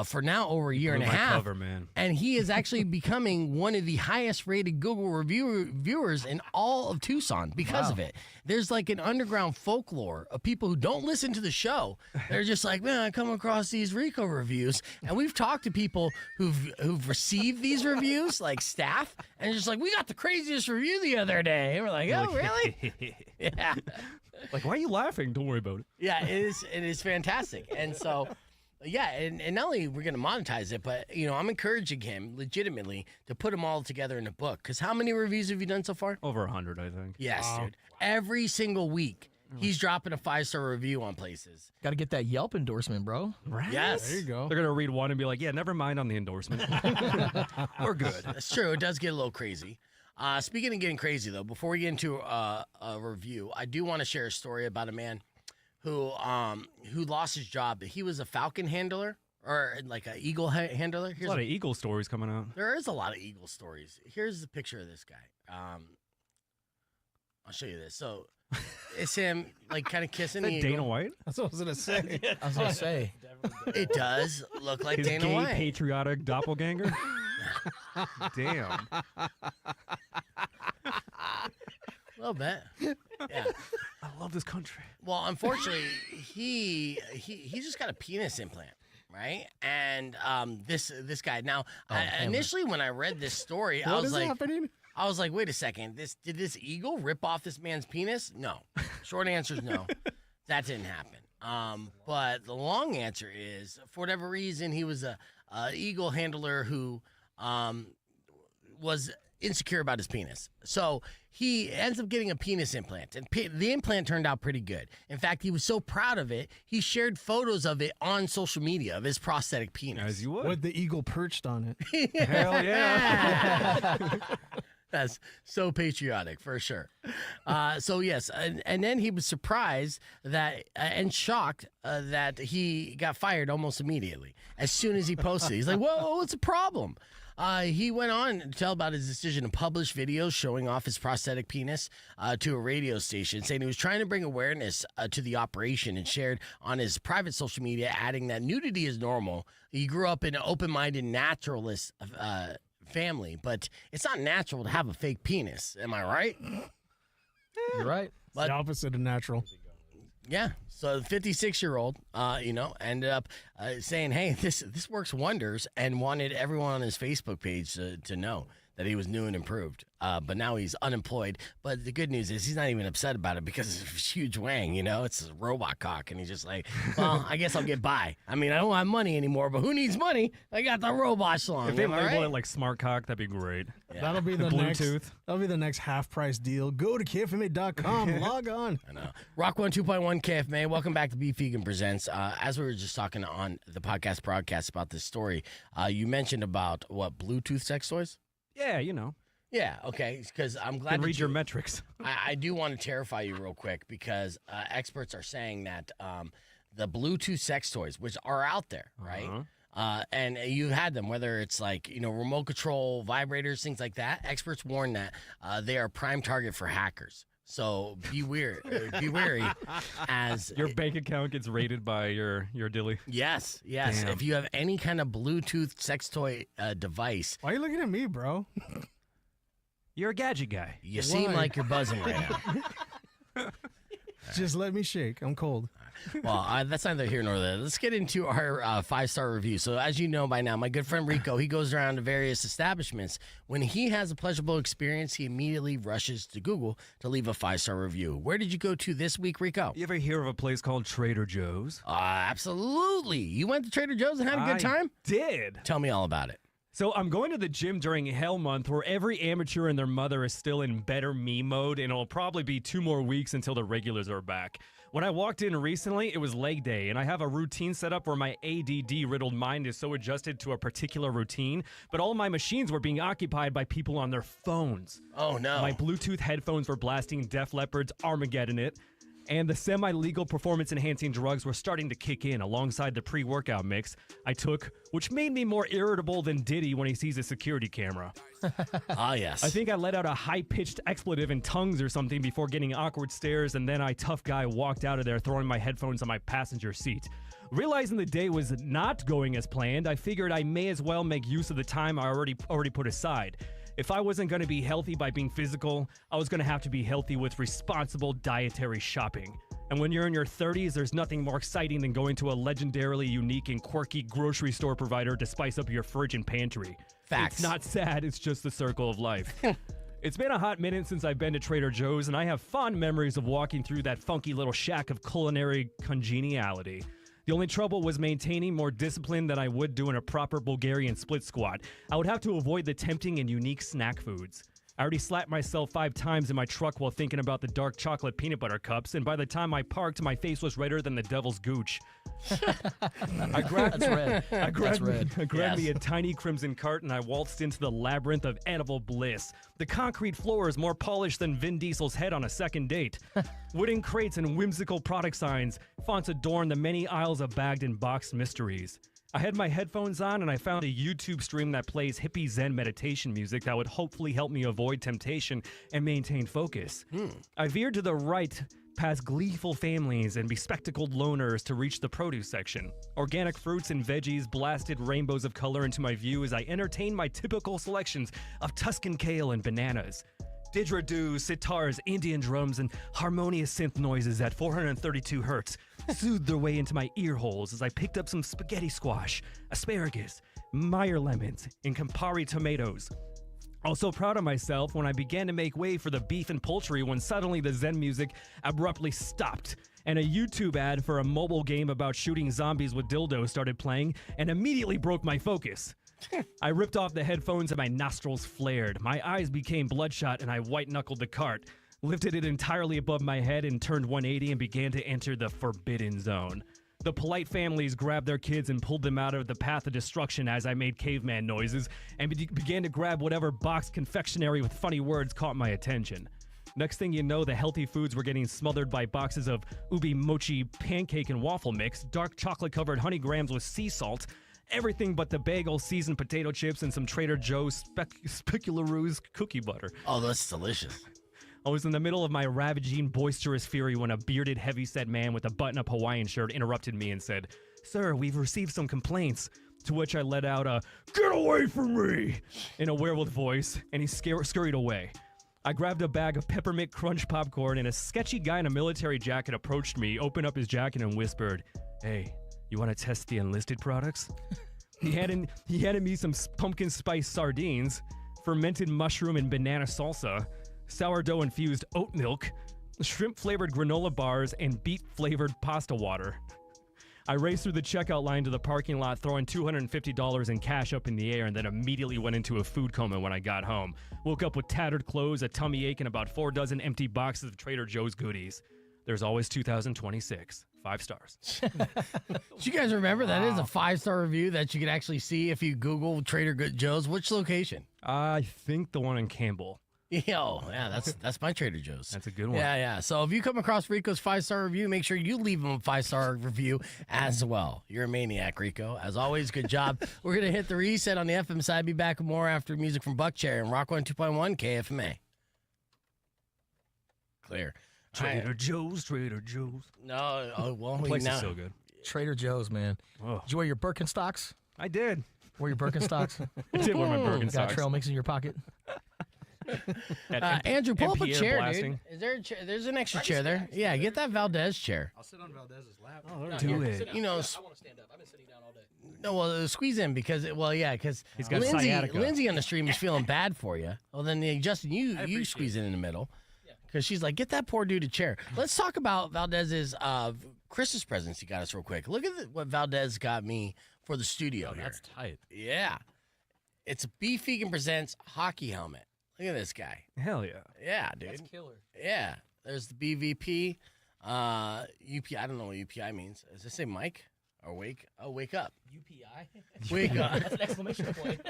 C: for now over a year and a
F: Blew my
C: half.
F: cover, man.
C: And he is actually becoming one of the highest rated Google viewers in all of Tucson because of it. There's like an underground folklore of people who don't listen to the show. They're just like, man, I come across these Rico reviews. And we've talked to people who've received these reviews, like staff, and just like, we got the craziest review the other day. And we're like, oh, really? Yeah.
F: Like, why are you laughing? Don't worry about it.
C: Yeah, it is fantastic. And so, yeah, and not only we're going to monetize it, but, I'm encouraging him legitimately to put them all together in a book. Because how many reviews have you done so far?
F: Over 100, I think.
C: Yes, dude. Every single week, he's dropping a 5-star review on places.
H: Got to get that Yelp endorsement, bro.
F: Right?
C: Yes.
E: There you go.
F: They're going to read one and be like, yeah, never mind on the endorsement. We're good.
C: That's true. It does get a little crazy. Speaking of getting crazy, though, before we get into a review, I do want to share a story about a man who lost his job. He was a falcon handler or like an eagle handler.
F: There's a lot of eagle stories coming out.
C: There is a lot of eagle stories. Here's the picture of this guy. I'll show you this. So it's him like kind of kissing
F: Is
C: the
F: that
C: eagle.
F: Dana White?
E: That's what I was gonna say.
H: I was going to say.
C: It does look like
F: His
C: Dana
F: gay,
C: White.
F: patriotic doppelganger? Damn.
C: A little bit. Yeah.
F: I love this country.
C: Well, unfortunately, he just got a penis implant, right? And this guy. Now, initially when I read this story, I
E: What
C: was
E: is
C: like,
E: happening?
C: wait a second. Did this eagle rip off this man's penis? No. Short answer is no. That didn't happen. But the long answer is, for whatever reason, he was a eagle handler who was insecure about his penis. So he ends up getting a penis implant, and the implant turned out pretty good. In fact, he was so proud of it, he shared photos of it on social media of his prosthetic penis.
F: As you would.
E: With the eagle perched on it.
F: Hell yeah.
C: That's so patriotic, for sure. So, yes, and then he was surprised that and shocked that he got fired almost immediately as soon as he posted. He's like, whoa, what's the problem? He went on to tell about his decision to publish videos showing off his prosthetic penis to a radio station, saying he was trying to bring awareness to the operation, and shared on his private social media, adding that nudity is normal. He grew up in an open-minded naturalist family, but it's not natural to have a fake penis. Am I right?
H: You're right.
E: It's the opposite of natural.
C: Yeah. So the 56-year-old, ended up saying, hey, this works wonders, and wanted everyone on his Facebook page to know that he was new and improved. But now he's unemployed. But the good news is he's not even upset about it because it's a huge wang, It's a robot cock. And he's just like, well, I guess I'll get by. I mean, I don't have money anymore, but who needs money? I got the robot slung.
F: If they
C: am I
F: label
C: right?
F: it like smart cock, that'd be great.
C: Yeah.
E: That'll be the next.
F: Bluetooth.
E: That'll be the next half price deal. Go to KFMA.com. Log on.
C: I know. Rock 102.1 KFMA. Welcome back to Beef Vegan Presents. As we were just talking on the podcast broadcast about this story, you mentioned about Bluetooth sex toys?
F: Yeah,
C: Yeah, okay, because I'm glad
F: Can
C: that
F: read your metrics.
C: I do want to terrify you real quick because experts are saying that the Bluetooth sex toys, which are out there, right? And you've had them, whether it's like, remote control, vibrators, things like that. Experts warn that they are prime target for hackers. So be wary as
F: Your bank account gets raided by your dilly.
C: Yes.
F: Damn.
C: If you have any kind of Bluetooth sex toy device,
E: Why are you looking at me, bro?
F: You're a gadget guy.
C: you seem like you're buzzing right now.
E: Just let me shake. I'm cold.
C: Well, that's neither here nor there. Let's get into our 5-star review. So, as you know by now, my good friend Rico, he goes around to various establishments. When he has a pleasurable experience, he immediately rushes to Google to leave a 5-star review. Where did you go to this week, Rico?
F: You ever hear of a place called Trader Joe's?
C: Absolutely. You went to Trader Joe's and had a good time?
F: Did.
C: Tell me all about it.
F: So I'm going to the gym during Hell Month, where every amateur and their mother is still in better me mode, and it'll probably be 2 more weeks until the regulars are back. When I walked in recently, it was leg day, and I have a routine set up where my ADD-riddled mind is so adjusted to a particular routine, but all my machines were being occupied by people on their phones.
C: Oh, no.
F: My Bluetooth headphones were blasting Def Leppard's Armageddon It, and the semi-legal performance-enhancing drugs were starting to kick in alongside the pre-workout mix I took, which made me more irritable than Diddy when he sees a security camera.
C: Yes.
F: I think I let out a high-pitched expletive in tongues or something before getting awkward stares, and then I, tough guy, walked out of there throwing my headphones on my passenger seat. Realizing the day was not going as planned, I figured I may as well make use of the time I already put aside. If I wasn't going to be healthy by being physical, I was going to have to be healthy with responsible dietary shopping. And when you're in your 30s, there's nothing more exciting than going to a legendarily unique and quirky grocery store provider to spice up your fridge and pantry.
C: Facts.
F: It's not sad, it's just the circle of life. It's been a hot minute since I've been to Trader Joe's, and I have fond memories of walking through that funky little shack of culinary congeniality. The only trouble was maintaining more discipline than I would doing a proper Bulgarian split squat. I would have to avoid the tempting and unique snack foods. I already slapped myself 5 times in my truck while thinking about the dark chocolate peanut butter cups, and by the time I parked, my face was redder than the devil's gooch. I grabbed,
H: That's red.
F: I grabbed,
H: That's red.
F: I grabbed me
C: Yes.
F: a tiny crimson cart and I waltzed into the labyrinth of edible bliss. The concrete floor is more polished than Vin Diesel's head on a second date. Wooden crates and whimsical product signs, fonts adorn the many aisles of bagged and boxed mysteries. I had my headphones on and I found a YouTube stream that plays hippie Zen meditation music that would hopefully help me avoid temptation and maintain focus. I veered to the right past gleeful families and bespectacled loners to reach the produce section. Organic fruits and veggies blasted rainbows of color into my view as I entertained my typical selections of Tuscan kale and bananas. Didgeridoos, sitars, Indian drums, and harmonious synth noises at 432 hertz soothed their way into my ear holes as I picked up some spaghetti squash, asparagus, Meyer lemons, and Campari tomatoes. Also proud of myself when I began to make way for the beef and poultry when suddenly the Zen music abruptly stopped and a YouTube ad for a mobile game about shooting zombies with dildos started playing and immediately broke my focus. I ripped off the headphones and my nostrils flared. My eyes became bloodshot and I white-knuckled the cart, lifted it entirely above my head and turned 180 and began to enter the forbidden zone. The polite families grabbed their kids and pulled them out of the path of destruction as I made caveman noises and began to grab whatever boxed confectionery with funny words caught my attention. Next thing you know, the healthy foods were getting smothered by boxes of ubi mochi pancake and waffle mix, dark chocolate-covered honey grams with sea salt, everything but the bagel, seasoned potato chips, and some Trader Joe's Specularoos cookie butter.
C: Oh, that's delicious.
F: I was in the middle of my ravaging, boisterous fury when a bearded, heavy-set man with a button-up Hawaiian shirt interrupted me and said, "Sir, we've received some complaints." To which I let out a, "Get away from me!" in a werewolf voice, and he scurried away. I grabbed a bag of peppermint crunch popcorn, and a sketchy guy in a military jacket approached me, opened up his jacket, and whispered, "Hey, you want to test the enlisted products?" He handed me some pumpkin spice sardines, fermented mushroom and banana salsa, sourdough-infused oat milk, shrimp-flavored granola bars, and beet-flavored pasta water. I raced through the checkout line to the parking lot, throwing $250 in cash up in the air, and then immediately went into a food coma when I got home. Woke up with tattered clothes, a tummy ache, and about 4 dozen empty boxes of Trader Joe's goodies. There's always 2026. 5 stars.
C: Do you guys remember that is a 5-star review that you can actually see if you Google Trader Joe's? Which location?
F: I think the one in Campbell.
C: Yo, yeah, that's my Trader Joe's.
F: That's a good one.
C: Yeah. So if you come across Rico's 5-star review, make sure you leave him a 5-star review as well. You're a maniac, Rico. As always, good job. We're going to hit the reset on the FM side. Be back with more after music from Buckcherry and Rock 102.1 KFMA. Clear.
F: Trader Joe's.
C: No, oh, well,
F: The place
C: now,
F: is so good.
H: Trader Joe's, man.
F: Oh.
H: Did you wear your Birkenstocks?
F: I did.
H: Wear your Birkenstocks?
F: I did wear my
H: Got
F: Birkenstocks.
H: trail mix in your pocket?
C: Andrew, pull up a
F: MPR
C: chair,
F: blasting.
C: dude. Is there a chair? There's an extra chair there. Yeah, get that Valdez chair.
I: I'll sit on Valdez's lap.
F: Do it.
C: You know,
H: I want to stand up. I've been sitting down all day.
C: no, well, squeeze in because,
F: He's got sciatica.
C: Lindsay on the stream is feeling bad for you. Well, then, Justin, you squeeze in the middle because she's like, get that poor dude a chair. Let's talk about Valdez's Christmas presents he got us real quick. Look at what Valdez got me for the studio here.
I: That's tight.
C: Yeah. It's a Beef Vegan Presents hockey helmet. Look at this guy.
F: Hell yeah.
C: Yeah, dude.
H: That's killer.
C: Yeah. There's the BVP. UPI. I don't know what UPI means. Does it say Mike or wake? Oh, wake up.
H: UPI?
C: Wake up.
H: That's an exclamation point.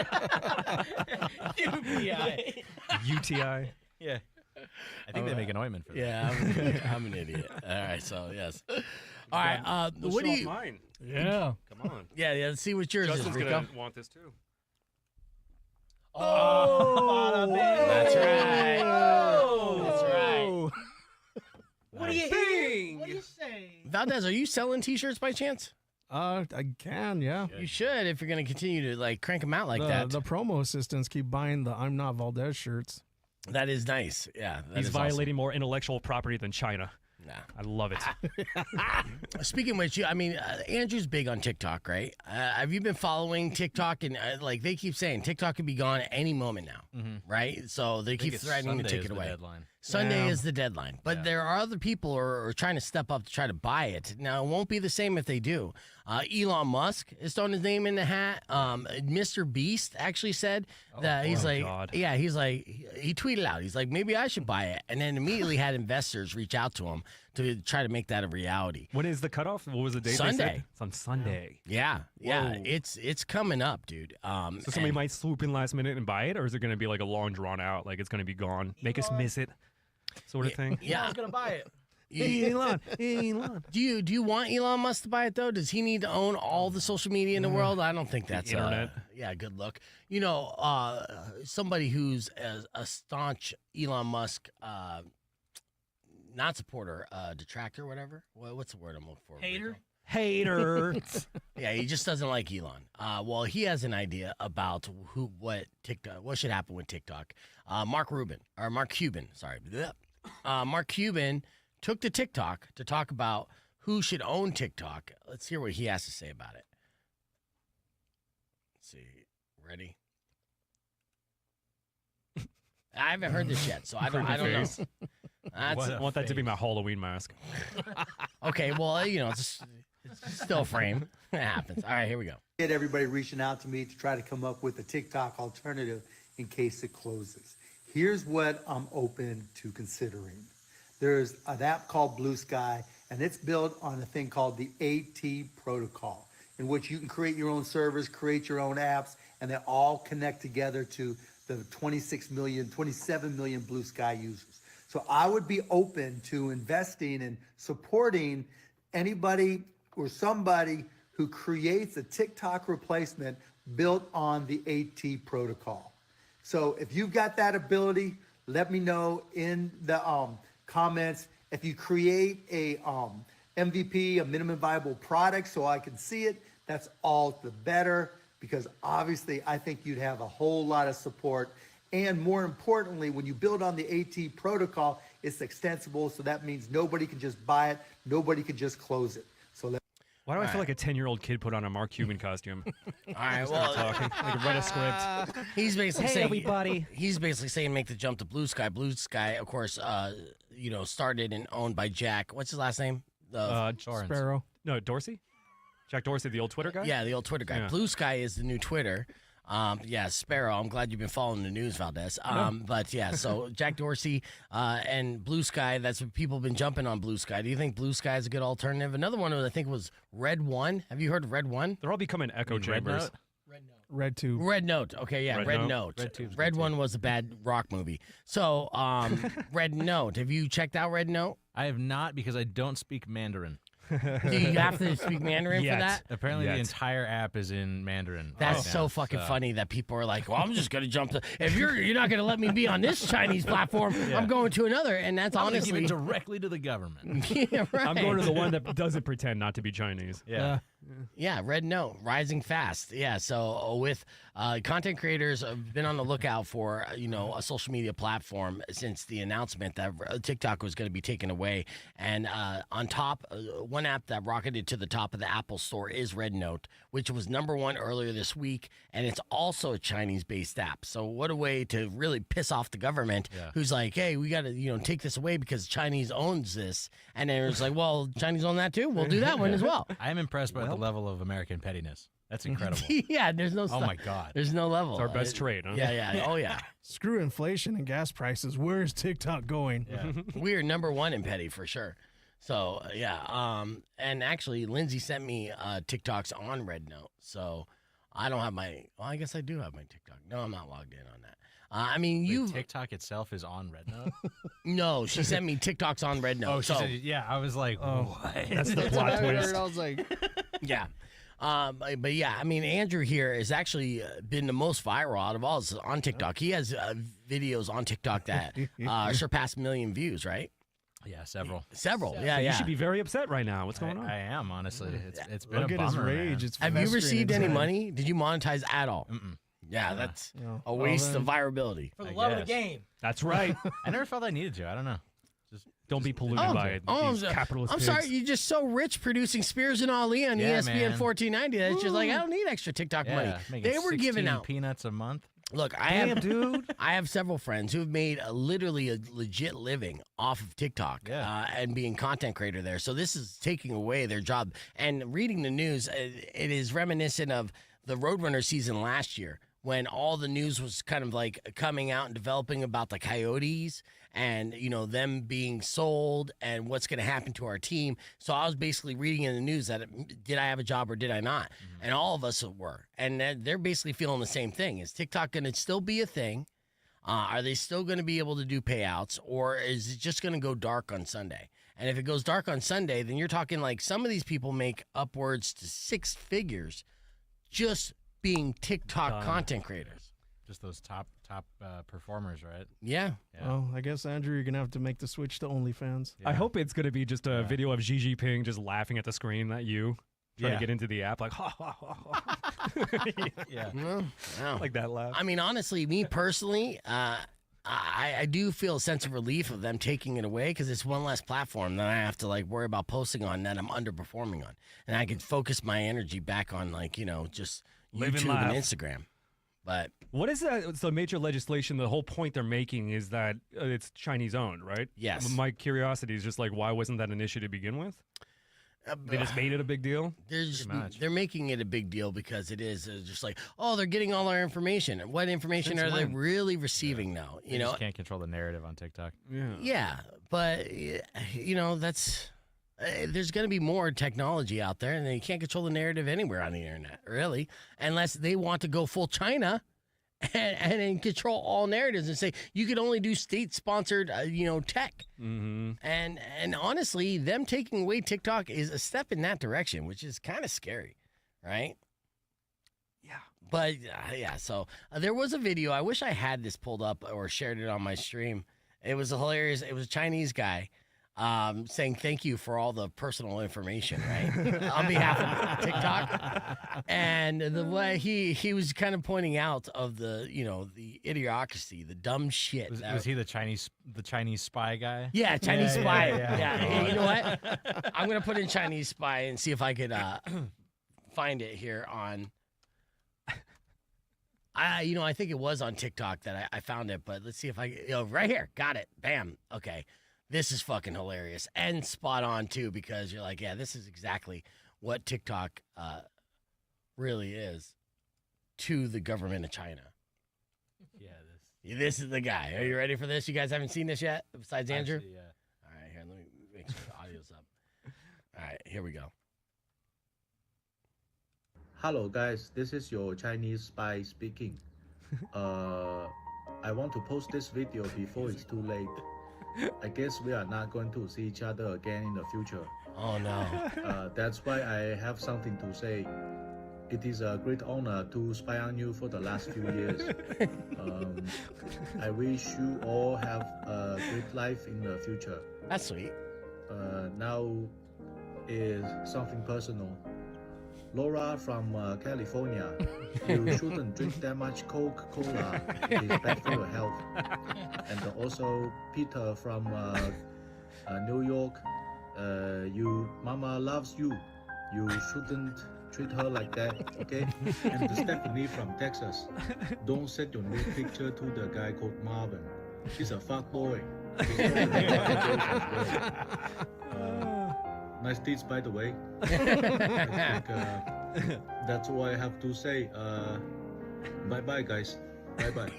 H: UPI.
F: UTI.
I: Yeah. I think they make an ointment for that.
C: Yeah, I'm an idiot. All right, so yes. All right, what do you?
F: Mine.
H: Yeah.
F: Come on.
C: Yeah, let's see what yours
F: Justin's
C: is, Rico.
F: gonna want this too.
H: Oh,
C: That's right. That's right.
H: What do you hear? What do you say?
C: Valdez, are you selling T-shirts by chance?
E: I can, yeah.
C: You should if you're going to continue to like crank them out like that.
E: The promo assistants keep buying the "I'm Not Valdez" shirts.
C: That is nice. Yeah, that
F: He's
C: is
F: violating more intellectual property than China.
C: Awesome. Nah.
F: I love it.
C: Speaking of which, Andrew's big on TikTok, right? Have you been following TikTok? And like they keep saying, TikTok could be gone any moment now, right? So they keep threatening to take it away.
I: Deadline.
C: Sunday is the deadline, but there are other people who are trying to step up to try to buy it. Now, it won't be the same if they do. Elon Musk is throwing his name in the hat. Mr. Beast actually said that he tweeted out, he's like, maybe I should buy it, and then immediately had investors reach out to him to try to make that a reality.
F: When is the cutoff? What was the date?
C: Sunday.
F: It's on Sunday.
C: Yeah,
F: Whoa.
C: it's coming up, dude.
F: So somebody might swoop in last minute and buy it, or is it going to be like a long drawn out, like it's going to be gone, make us miss it, sort of thing?
C: Yeah,
H: I was gonna buy it.
F: Elon.
C: Do you want Elon Musk to buy it though? Does he need to own all the social media in the world? I don't think that's
F: internet.
C: Yeah, good luck. Somebody who's a staunch Elon Musk not supporter, detractor, whatever. What's the word I'm looking for?
H: Hater?
C: Rico?
F: Hater.
C: Yeah, he just doesn't like Elon. Well, he has an idea about what should happen with TikTok. Mark Cuban took to TikTok to talk about who should own TikTok. Let's hear what he has to say about it. Let's see. Ready? I haven't heard this yet, so I don't know.
F: I want that to be my Halloween mask.
C: Okay, well, it's still a frame. It happens. All right, here we go.
K: Get everybody reaching out to me to try to come up with a TikTok alternative in case it closes. Here's what I'm open to considering. There's an app called Blue Sky, and it's built on a thing called the AT protocol, in which you can create your own servers, create your own apps, and they all connect together to the 27 million Blue Sky users. So I would be open to investing and supporting anybody or somebody who creates a TikTok replacement built on the AT protocol. So if you've got that ability, let me know in the comments. If you create a MVP, a minimum viable product, so I can see it, that's all the better, because obviously I think you'd have a whole lot of support. And more importantly, when you build on the AT protocol, it's extensible, so that means nobody can just buy it, nobody can just close it. So
F: why do I feel like a 10-year-old kid put on a Mark Cuban costume?
C: All right, well,
F: talking like read a script.
C: He's basically saying,
F: everybody.
C: He's basically saying make the jump to Blue Sky. Blue Sky, of course, started and owned by Jack. What's his last name?
E: Sparrow.
F: No, Dorsey? Jack Dorsey, the old Twitter guy?
C: Yeah, the old Twitter guy.
F: Yeah.
C: Blue Sky is the new Twitter. Sparrow. I'm glad you've been following the news, Valdez. But yeah, so Jack Dorsey and Blue Sky, that's what people have been jumping on Blue Sky. Do you think Blue Sky is a good alternative? Another one I think was Red One. Have you heard of Red One?
F: They're all becoming echo chambers.
E: Red Tube.
C: Red Note. Okay, yeah, Red Note. Red One was a bad rock movie. So, Red Note. Have you checked out Red Note?
I: I have not, because I don't speak Mandarin.
C: Do you have to speak Mandarin for that?
I: Apparently, the entire app is in Mandarin.
C: That's
I: right
C: so
I: now,
C: fucking funny that people are like, "Well, I'm just gonna jump to. If you're not gonna let me be on this Chinese platform, I'm going to another." And that's
I: I'm
C: honestly
I: gonna give it directly to the government.
C: Yeah, right.
F: I'm going to the one that doesn't pretend not to be Chinese.
C: Yeah, Red Note, rising fast. Yeah, so with content creators have been on the lookout for, a social media platform since the announcement that TikTok was going to be taken away. And on top, one app that rocketed to the top of the Apple Store is Red Note, which was #1 earlier this week. And it's also a Chinese-based app. So what a way to really piss off the government who's like, hey, we got to, take this away because Chinese owns this. And then it's like, well, Chinese own that too? We'll do that one as well.
I: I am impressed by the level of American pettiness. That's incredible.
C: Yeah, there's no
I: Oh my God.
C: There's no level.
F: It's our best trade, huh?
C: Yeah. Oh, yeah.
E: Screw inflation and gas prices. Where's TikTok going?
I: Yeah.
C: We are #1 in petty for sure. So, yeah. And actually, Lindsay sent me TikToks on Red Note. So I don't have I guess I do have my TikTok. No, I'm not logged in on that.
I: Wait, TikTok itself is on Red Note?
C: No, she sent me TikToks on Red Note.
I: Oh, she said, yeah. I was like, what?
F: That's the plot twist.
E: I was like,
C: Yeah. But yeah, Andrew here has actually been the most viral out of all on TikTok. He has videos on TikTok that surpass 1 million views, right?
I: Yeah, several.
C: Several.
D: So
C: Yeah,
D: you
C: yeah.
D: should be very upset right now. What's going on?
I: I am, honestly. It's been
E: Look
I: a
E: at his
I: bummer,
E: rage.
I: man.
E: It's
C: Have you
E: festering
C: received any
E: inside.
C: money? Did you monetize at all?
I: Mm-mm.
C: Yeah, that's
E: No.
C: a
E: Well,
C: waste
E: then-
C: of viability.
H: For the
I: I
H: love of the
I: guess.
H: game.
D: That's right.
I: I never felt I needed to. I don't know.
D: Don't be polluted by it. These capitalist
C: I'm
D: pigs.
C: sorry, you're just so rich producing Spears and Ali on
I: Yeah,
C: ESPN
I: man.
C: 1490 that it's just like I don't need extra TikTok money.
I: Making
C: They were
I: 16
C: giving out.
I: peanuts a month.
C: Look, I have several friends who have made literally a legit living off of TikTok and being content creator there. So this is taking away their job. And reading the news, it is reminiscent of the Roadrunner season last year when all the news was kind of like coming out and developing about the Coyotes and, you know, them being sold and what's going to happen to our team. So I was basically reading in the news that did I have a job or did I not? And all of us were. And they're basically feeling the same thing. Is TikTok going to still be a thing? Are they still going to be able to do payouts, or is it just going to go dark on Sunday? And if it goes dark on Sunday, then you're talking like some of these people make upwards to 6 figures just being TikTok content creators.
I: Just those top performers, right?
C: Yeah.
E: Well, I guess, Andrew, you're going to have to make the switch to OnlyFans.
D: I hope it's going to be just a video of Xi Jinping just laughing at the screen at you. Trying to get into the app, like, ha, ha, ha, ha.
I: Yeah.
C: Wow.
D: Like that laugh.
C: I mean, honestly, me personally, I do feel a sense of relief of them taking it away because it's one less platform that I have to like worry about posting on that I'm underperforming on, and I can focus my energy back on like just
D: Live and
C: YouTube and
D: laugh.
C: Instagram. But
D: What is that? So major legislation, the whole point they're making is that it's Chinese owned, right?
C: Yes.
D: My curiosity is just like, why wasn't that an issue to begin with? They just made it a big deal?
C: they're making it a big deal because it is just like, oh, they're getting all our information. What information
I: Since
C: are they
I: when?
C: really receiving now?
I: You just can't control the narrative on TikTok.
C: Yeah, but that's there's going to be more technology out there, and you can't control the narrative anywhere on the internet, really, unless they want to go full China and control all narratives and say you can only do state-sponsored, tech.
D: Mm-hmm.
C: And honestly, them taking away TikTok is a step in that direction, which is kind of scary, right?
D: Yeah.
C: But so there was a video. I wish I had this pulled up or shared it on my stream. It was hilarious. It was a Chinese guy saying thank you for all the personal information, right? On behalf of TikTok. And the way he was kind of pointing out of the idiocracy, the dumb shit.
I: Was he the Chinese spy guy?
C: Yeah, Chinese spy.
I: Yeah.
C: Hey, you know what? I'm going to put in Chinese spy and see if I could find it here on I think it was on TikTok that I found it, but let's see if right here. Got it. Bam. Okay. This is fucking hilarious and spot on too, because you're like, yeah, this is exactly what TikTok really is to the government of China.
I: Yeah,
C: This is the guy. Are you ready for this? You guys haven't seen this yet, besides Andrew?
I: Actually, yeah.
C: All right, here, let me make sure the audio's up. All right, here we go.
L: Hello guys, this is your Chinese spy speaking. I want to post this video before it's too late. I guess we are not going to see each other again in the future.
C: Oh no.
L: That's why I have something to say. It is a great honor to spy on you for the last few years. I wish you all have a great life in the future.
C: That's sweet.
L: Now is something personal. Laura from California, you shouldn't drink that much Coca-Cola. It's bad for your health. And also Peter from New York, you mama loves you. You shouldn't treat her like that, okay? And Stephanie from Texas, don't send your nude picture to the guy called Marvin. He's a fuck boy. Nice deeds, by the way. I think that's all I have to say. Bye-bye, guys. Bye-bye.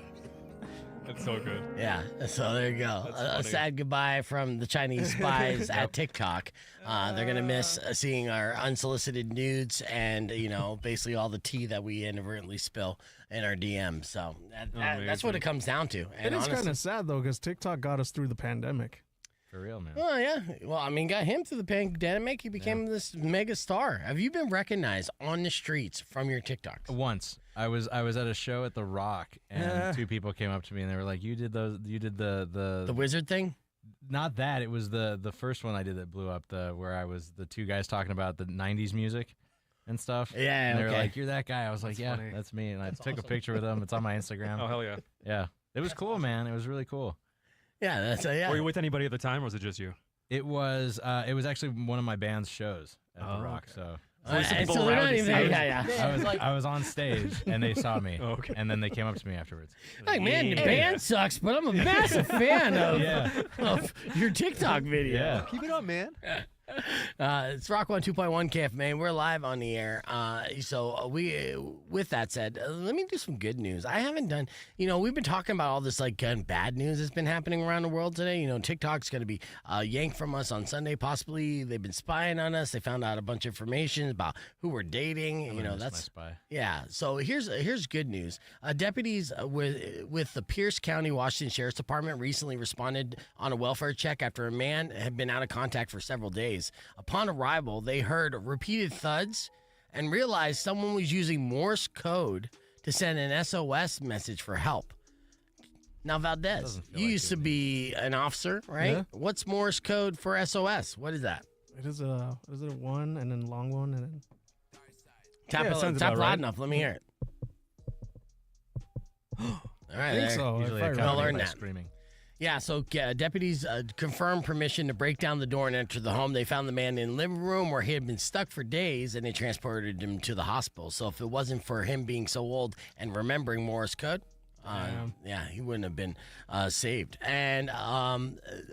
D: That's so good.
C: Yeah, so there you go. A sad goodbye from the Chinese spies at TikTok. They're going to miss seeing our unsolicited nudes and, basically all the tea that we inadvertently spill in our DMs. So that's what it comes down to. And
E: It is kind of sad, though, because TikTok got us through the pandemic.
I: For real, man.
C: Oh, yeah. Well, I mean, got him through the pandemic. He became this mega star. Have you been recognized on the streets from your TikToks?
I: Once I was at a show at the Rock, and two people came up to me and they were like, "You did the
C: wizard thing."
I: not that. It was the first one I did that blew up. Where I was the two guys talking about the '90s music and stuff.
C: Yeah,
I: and they were
C: okay.
I: like, "You're that guy." I was like,
F: That's
I: "Yeah,
F: funny.
I: that's me." And I took a picture with them. It's on my Instagram.
F: Oh hell yeah!
I: Yeah, it was cool, man. It was really cool.
C: Yeah, that's yeah.
F: Were you with anybody at the time, or was it just you?
I: It was actually one of my band's shows at
F: Oh,
I: the Rock.
F: okay.
I: So.
C: So they're not even,
I: I was on stage and they saw me.
F: Oh, okay.
I: And then they came up to me afterwards.
C: Like, man, the band sucks, but I'm a massive fan of,
I: Yeah.
C: of your TikTok video.
I: Yeah.
M: Keep it up, man.
C: It's Rock 102.1 KF, man. We're live on the air. With that said, let me do some good news. I haven't done, we've been talking about all this like bad news that's been happening around the world today. TikTok's going to be yanked from us on Sunday, possibly. They've been spying on us. They found out a bunch of information about who we're dating.
I: That's my spy.
C: Yeah. So here's good news. Deputies with the Pierce County, Washington Sheriff's Department recently responded on a welfare check after a man had been out of contact for several days. Upon arrival, they heard repeated thuds and realized someone was using Morse code to send an SOS message for help. Now, Valdez, you used to be an officer, right?
E: Yeah.
C: What's Morse code for SOS? What is that?
E: It is a one and then long one and then.
C: Tap,
F: Yeah, sounds
C: tap
F: about
C: loud
F: right.
C: enough. Let me hear it. All right,
E: I think
C: there.
E: so.
I: Usually
E: If I
I: accompanied
C: I'll learn
I: by
C: that.
I: screaming.
C: Yeah, so deputies confirmed permission to break down the door and enter the home. They found the man in the living room where he had been stuck for days, and they transported him to the hospital. So if it wasn't for him being so old and remembering Morse code, he wouldn't have been saved. And a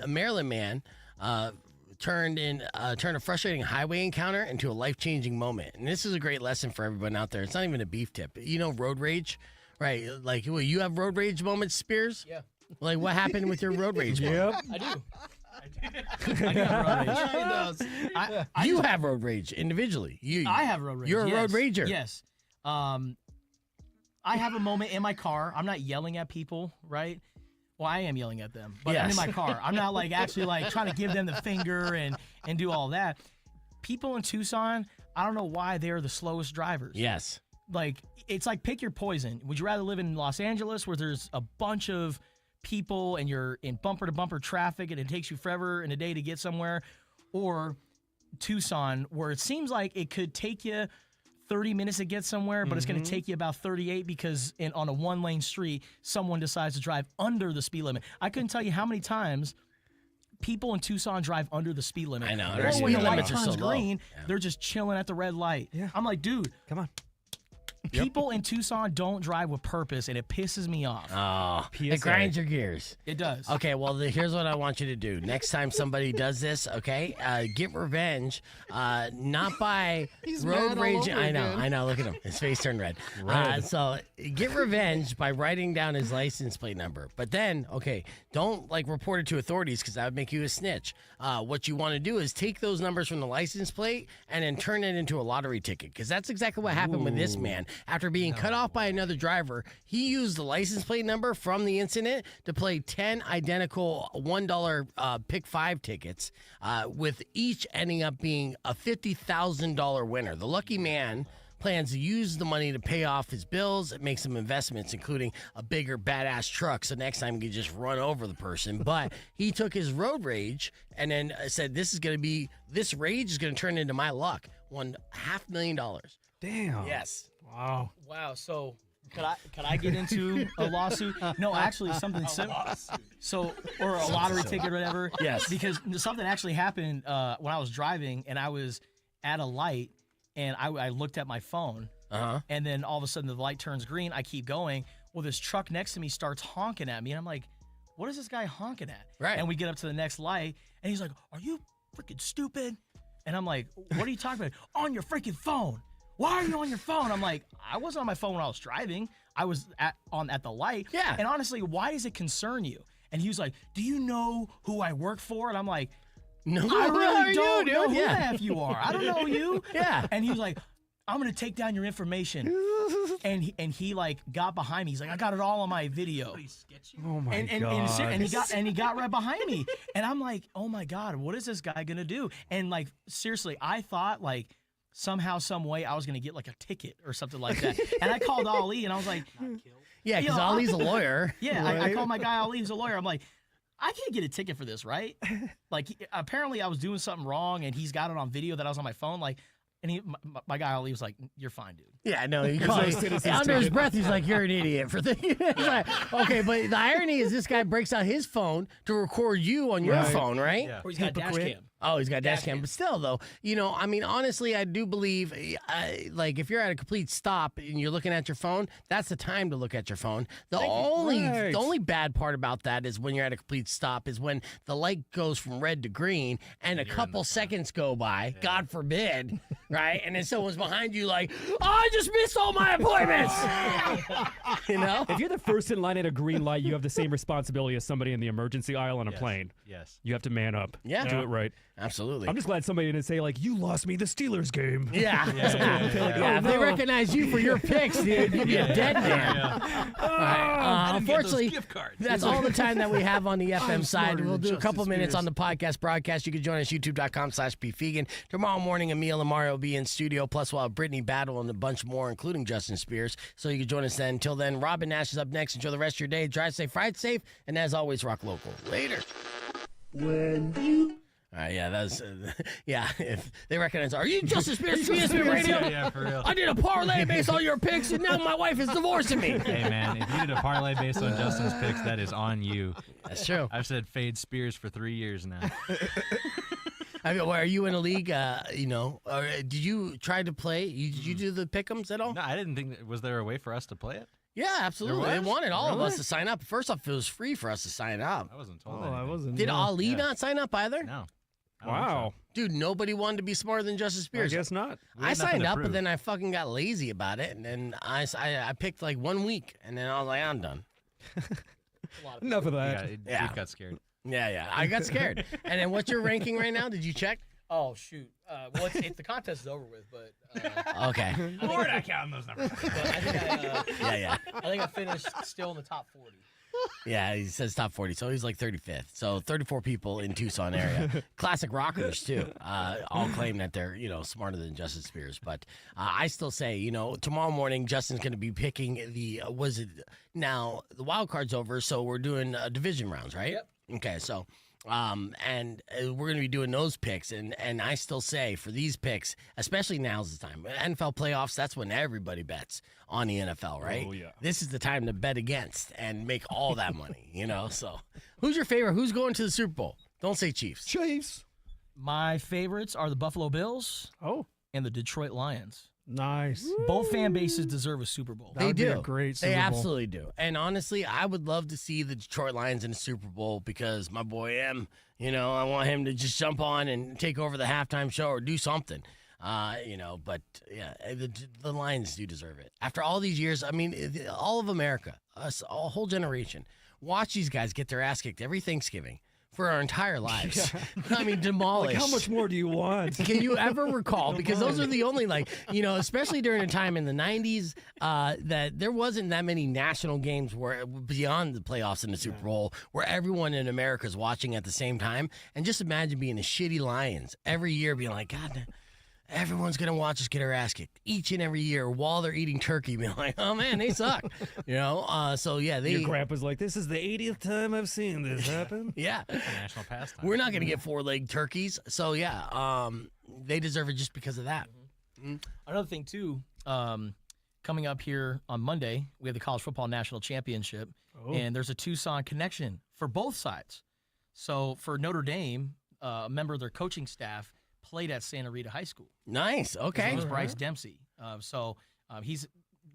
C: Maryland man turned a frustrating highway encounter into a life-changing moment. And this is a great lesson for everyone out there. It's not even a beef tip. Road rage, right? Like, you have road rage moments, Spears?
H: Yeah.
C: Like, what happened with your road rage?
E: Yep.
H: I do. I do have road rage.
C: You have road rage individually.
H: I have road rage.
C: You're a road
H: yes.
C: rager.
H: Yes. I have a moment in my car. I'm not yelling at people, right? Well, I am yelling at them, but I'm in my car. I'm not actually trying to give them the finger and do all that. People in Tucson, I don't know why they're the slowest drivers.
C: Yes.
H: It's like pick your poison. Would you rather live in Los Angeles where there's a bunch of people and you're in bumper to bumper traffic and it takes you forever and a day to get somewhere, or Tucson where it seems like it could take you 30 minutes to get somewhere, but it's going to take you about 38 because on a one-lane street, someone decides to drive under the speed limit. I couldn't tell you how many times people in Tucson drive under the speed limit.
C: I know.
H: Or
C: Their
H: when the
C: speed
H: light
C: limits are so
H: turns
C: low.
H: green,
C: Yeah.
H: they're just chilling at the red light.
E: Yeah.
H: I'm like, dude,
F: Come on.
H: people in Tucson don't drive with purpose, and it pisses me off.
C: Oh, it
F: PSA.
C: grinds your gears.
H: It does.
C: Okay, well, here's what I want you to do. Next time somebody does this, okay, get revenge, not by road
E: mad all
C: rage.
E: over
C: I
E: again.
C: know. Look at him. His face turned red. So get revenge by writing down his license plate number. But then, okay, don't report it to authorities because that would make you a snitch. What you want to do is take those numbers from the license plate and then turn it into a lottery ticket because that's exactly what happened with this man. After being cut off by another driver, he used the license plate number from the incident to play 10 identical $1 pick 5 tickets, with each ending up being a $50,000 winner. The lucky man plans to use the money to pay off his bills and make some investments, including a bigger badass truck. So next time he can just run over the person. But he took his road rage and then said, this rage is going to turn into my luck. Won $500,000.
F: Damn.
C: Yes.
E: Wow.
H: Wow. So could I get into a lawsuit? No, actually something similar. So or a lottery ticket or whatever.
C: Yes.
H: Because something actually happened when I was driving and I was at a light and I looked at my phone. And then all of a sudden the light turns green. I keep going. Well, this truck next to me starts honking at me, and I'm like, "What is this guy honking at?"
C: Right.
H: And we get up to the next light, and he's like, "Are you freaking stupid?" And I'm like, "What are you talking about? On your freaking phone? Why are you on your phone?" I'm like, "I wasn't on my phone when I was driving. I was at the light."
C: Yeah.
H: And honestly, why does it concern you? And he was like, "Do you know who I work for?" And I'm like,
C: No,
H: I really don't know who
C: Yeah.
H: the F you are. I don't know you.
C: Yeah.
H: And he was like, "I'm gonna take down your information." And he got behind me. He's like, "I got it all on my video."
F: Oh my
H: And
F: god.
H: he got right behind me. And I'm like, "Oh my god, what is this guy gonna do?" And seriously, I thought somehow, some way, I was gonna get a ticket or something like that. And I called Ali and I was like,
C: Yeah, because Ollie's a lawyer.
H: yeah, I called my guy Ali, who's a lawyer. I'm like, I can't get a ticket for this, right? Like, apparently I was doing something wrong, and he's got it on video that I was on my phone. Like, and my guy Ali was like, "You're fine, dude."
C: Yeah, no, he calls under his breath. He's like, "You're an idiot for thinking." Like, okay, but the irony is, this guy breaks out his phone to record you on your phone, right?
I: Yeah.
H: Or he's got a dash cam.
C: Oh, he's got a dash cam. But still, though, I mean, honestly, I do believe, like, if you're at a complete stop and you're looking at your phone, that's the time to look at your phone. The only bad part about that is when you're at a complete stop is when the light goes from red to green and a couple seconds go by, God forbid, right? And then someone's behind you like, "Oh, I just missed all my appointments."
F: If you're the first in line at a green light, you have the same responsibility as somebody in the emergency aisle on a plane.
I: Yes.
F: You have to man up.
C: Yeah.
F: Do it right.
C: Absolutely.
F: I'm just glad somebody didn't say, like, "You lost me the Steelers game."
C: Yeah.
F: Yeah,
C: If they recognize you for your picks, dude, you'd be a dead man. All right. Unfortunately, that's all the time that we have on the FM side. We'll do a couple minutes on the podcast broadcast. You can join us, youtube.com/BFegan. Tomorrow morning, Emil and Mario will be in studio, plus we'll have Brittany Battle and a bunch more, including Justin Spears. So you can join us then. Until then, Robin Nash is up next. Enjoy the rest of your day. Drive safe, ride safe, and as always, rock local. Later. Yeah, that's if they recognize, "Are you Justin Spears, PSP Radio?"
I: Yeah, for real.
C: I did a parlay based on your picks, and now my wife is divorcing me.
I: Hey, man, if you did a parlay based on Justin's picks, that is on you.
C: That's true.
I: I've said fade Spears for 3 years now.
C: I mean, are you in a league? Or did you try to play? Did you do the pick'ems at all?
I: No, I didn't think. Was there a way for us to play it?
C: Yeah, absolutely. They
I: was?
C: wanted all of
I: Really?
C: us to sign up. First off, it was free for us to sign up.
I: I wasn't told.
E: Oh, I wasn't.
C: Did
E: no.
C: Ali not sign up either?
I: No. I don't think
F: Wow.
C: Dude, nobody wanted to be smarter than Justin Spears.
F: I guess not.
I: We
C: I
I: had nothing
C: signed
I: to
C: up, but
I: prove.
C: then I fucking got lazy about it, and then I picked like 1 week, and then I was like, I'm done.
F: Enough of
I: so.
F: that.
C: Yeah.
I: Dude got scared.
C: Yeah, I got scared. And then what's your ranking right now? Did you check?
H: Oh shoot! Well, the contest is over with, but
C: Okay.
I: We're not counting those numbers.
H: but I think
C: Yeah.
H: I think I finished still in the top 40.
C: Yeah, he says top 40, so he's like 35th. So 34 people in Tucson area. Classic rockers, too. All claim that they're, smarter than Justin Spears. But I still say, tomorrow morning, Justin's going to be picking now, the wild card's over, so we're doing division rounds, right?
H: Yep.
C: Okay, so... and we're going to be doing those picks. And I still say for these picks, especially now's the time. NFL playoffs, that's when everybody bets on the NFL, right?
F: Oh, yeah.
C: This is the time to bet against and make all that money, So who's your favorite? Who's going to the Super Bowl? Don't say Chiefs.
E: Chiefs.
H: My favorites are the Buffalo Bills
E: Oh,
H: and the Detroit Lions.
E: nice.
H: Both fan bases deserve a Super Bowl.
E: That would be
C: do.
E: a great Super
C: They
E: Bowl.
C: absolutely do. And honestly, I would love to see the Detroit Lions in the Super Bowl because my boy M, I want him to just jump on and take over the halftime show or do something. But yeah, the Lions do deserve it. After all these years, I mean, all of America, us, a whole generation, watch these guys get their ass kicked every Thanksgiving for our entire lives. I mean, demolished.
F: Like, how much more do you want?
C: Can you ever recall? Because those are the only, especially during a time in the 90s that there wasn't that many national games where beyond the playoffs and the Super Bowl where everyone in America is watching at the same time. And just imagine being the shitty Lions every year being like, God, everyone's going to watch us get our ass kicked each and every year while they're eating turkey, being like, oh, man, they suck. So, yeah.
F: Your grandpa's like, "This is the 80th time I've seen this happen."
C: Yeah.
I: National pastime.
C: We're not going to get 4-legged turkeys. So, yeah, they deserve it just because of that.
H: Another thing too, coming up here on Monday, we have the College Football National Championship, and there's a Tucson connection for both sides. So for Notre Dame, a member of their coaching staff played at Santa Rita High School.
C: Nice.
H: His
C: Okay.
H: name is Bryce Dempsey. So he's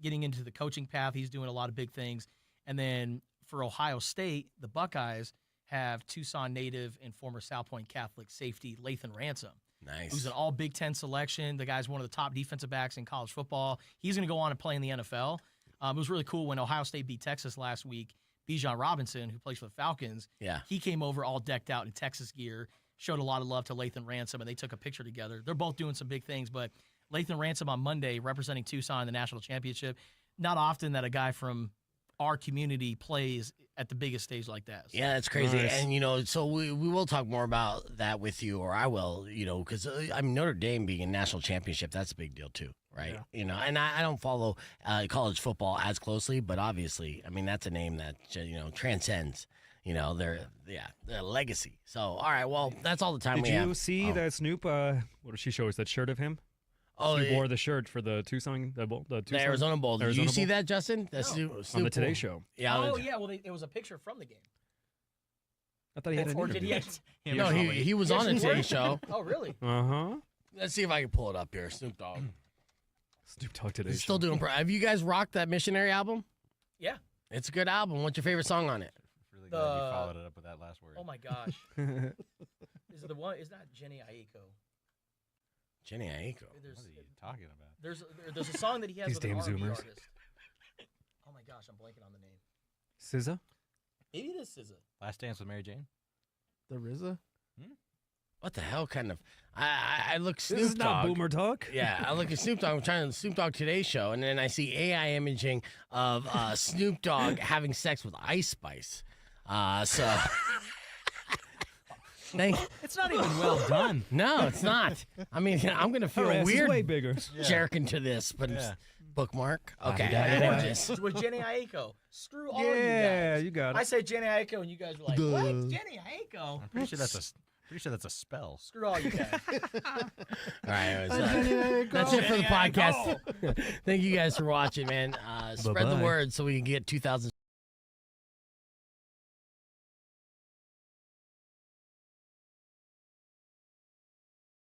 H: getting into the coaching path. He's doing a lot of big things. And then for Ohio State, the Buckeyes have Tucson native and former South Point Catholic safety Lathan Ransom.
C: Nice.
H: Who's an all Big Ten selection. The guy's one of the top defensive backs in college football. He's going to go on and play in the NFL. It was really cool when Ohio State beat Texas last week. Bijan Robinson, who plays for the Falcons, he came over all decked out in Texas gear, showed a lot of love to Lathan Ransom, and they took a picture together. They're both doing some big things, but Lathan Ransom on Monday representing Tucson in the national championship. Not often that a guy from our community plays at the biggest stage like that. So.
C: Yeah, that's crazy.
E: Nice.
C: And, so we will talk more about that with you, or I will, because, Notre Dame being a national championship, that's a big deal too, right?
E: Yeah.
C: And I don't follow college football as closely, but obviously, that's a name that, transcends, their legacy. So, all right, well, that's all the time
F: Did
C: we
F: you
C: have.
F: see that Snoop? What did she show us? That shirt of him?
C: Oh,
F: Snoop wore the shirt for the Tucson, the
C: Arizona Bowl. Did you see that, Justin?
H: No.
C: Snoop
F: on the Today
C: Bowl.
F: Show.
C: Yeah.
H: Oh, yeah. Well, it was a picture from the game.
F: I thought he had an
H: Or did
F: interview.
H: he?
C: No, he was on a Today Show.
H: Oh, really?
F: Uh-huh.
C: Let's see if I can pull it up here. Snoop Dogg.
F: Snoop Dogg Today
C: He's
F: Show.
C: still doing. Have you guys rocked that Missionary album?
H: Yeah.
C: It's a good album. What's your favorite song on it?
I: Really glad you followed it up with that last word.
H: Oh my gosh. Is it the one? Is that Jenny Aiko?
C: Jenny Aiko.
I: What are you talking about?
H: There's a song that he has
F: These
H: with an
F: damn
H: R&B
F: Zoomers.
H: artist. Oh my gosh, I'm blanking on the name.
F: SZA?
H: Maybe it is SZA.
I: Last Dance with Mary Jane?
E: The RZA?
C: What the hell kind of? I look Snoop
F: This is
C: Dogg.
F: not boomer talk.
C: Yeah, I look at Snoop Dogg. I'm trying to Snoop Dogg Today Show, and then I see AI imaging of Snoop Dogg having sex with Ice Spice. So.
I: It's not even well done.
C: No, it's not. I mean, I'm gonna feel
F: Her ass is
C: weird
F: way bigger.
C: jerking to this, but it's bookmark. Okay.
H: It's with Jenny Aiko. Screw all of you guys.
F: Yeah, you got
H: I
F: it.
H: say Jenny Aiko, and you guys were like, what? Jenny Aiko?
I: I'm pretty sure that's a spell.
H: Screw all you guys.
C: All right, that's it for the podcast. Thank you guys for watching, man. Spread the
F: Bye-bye.
C: word so we can get 2,000.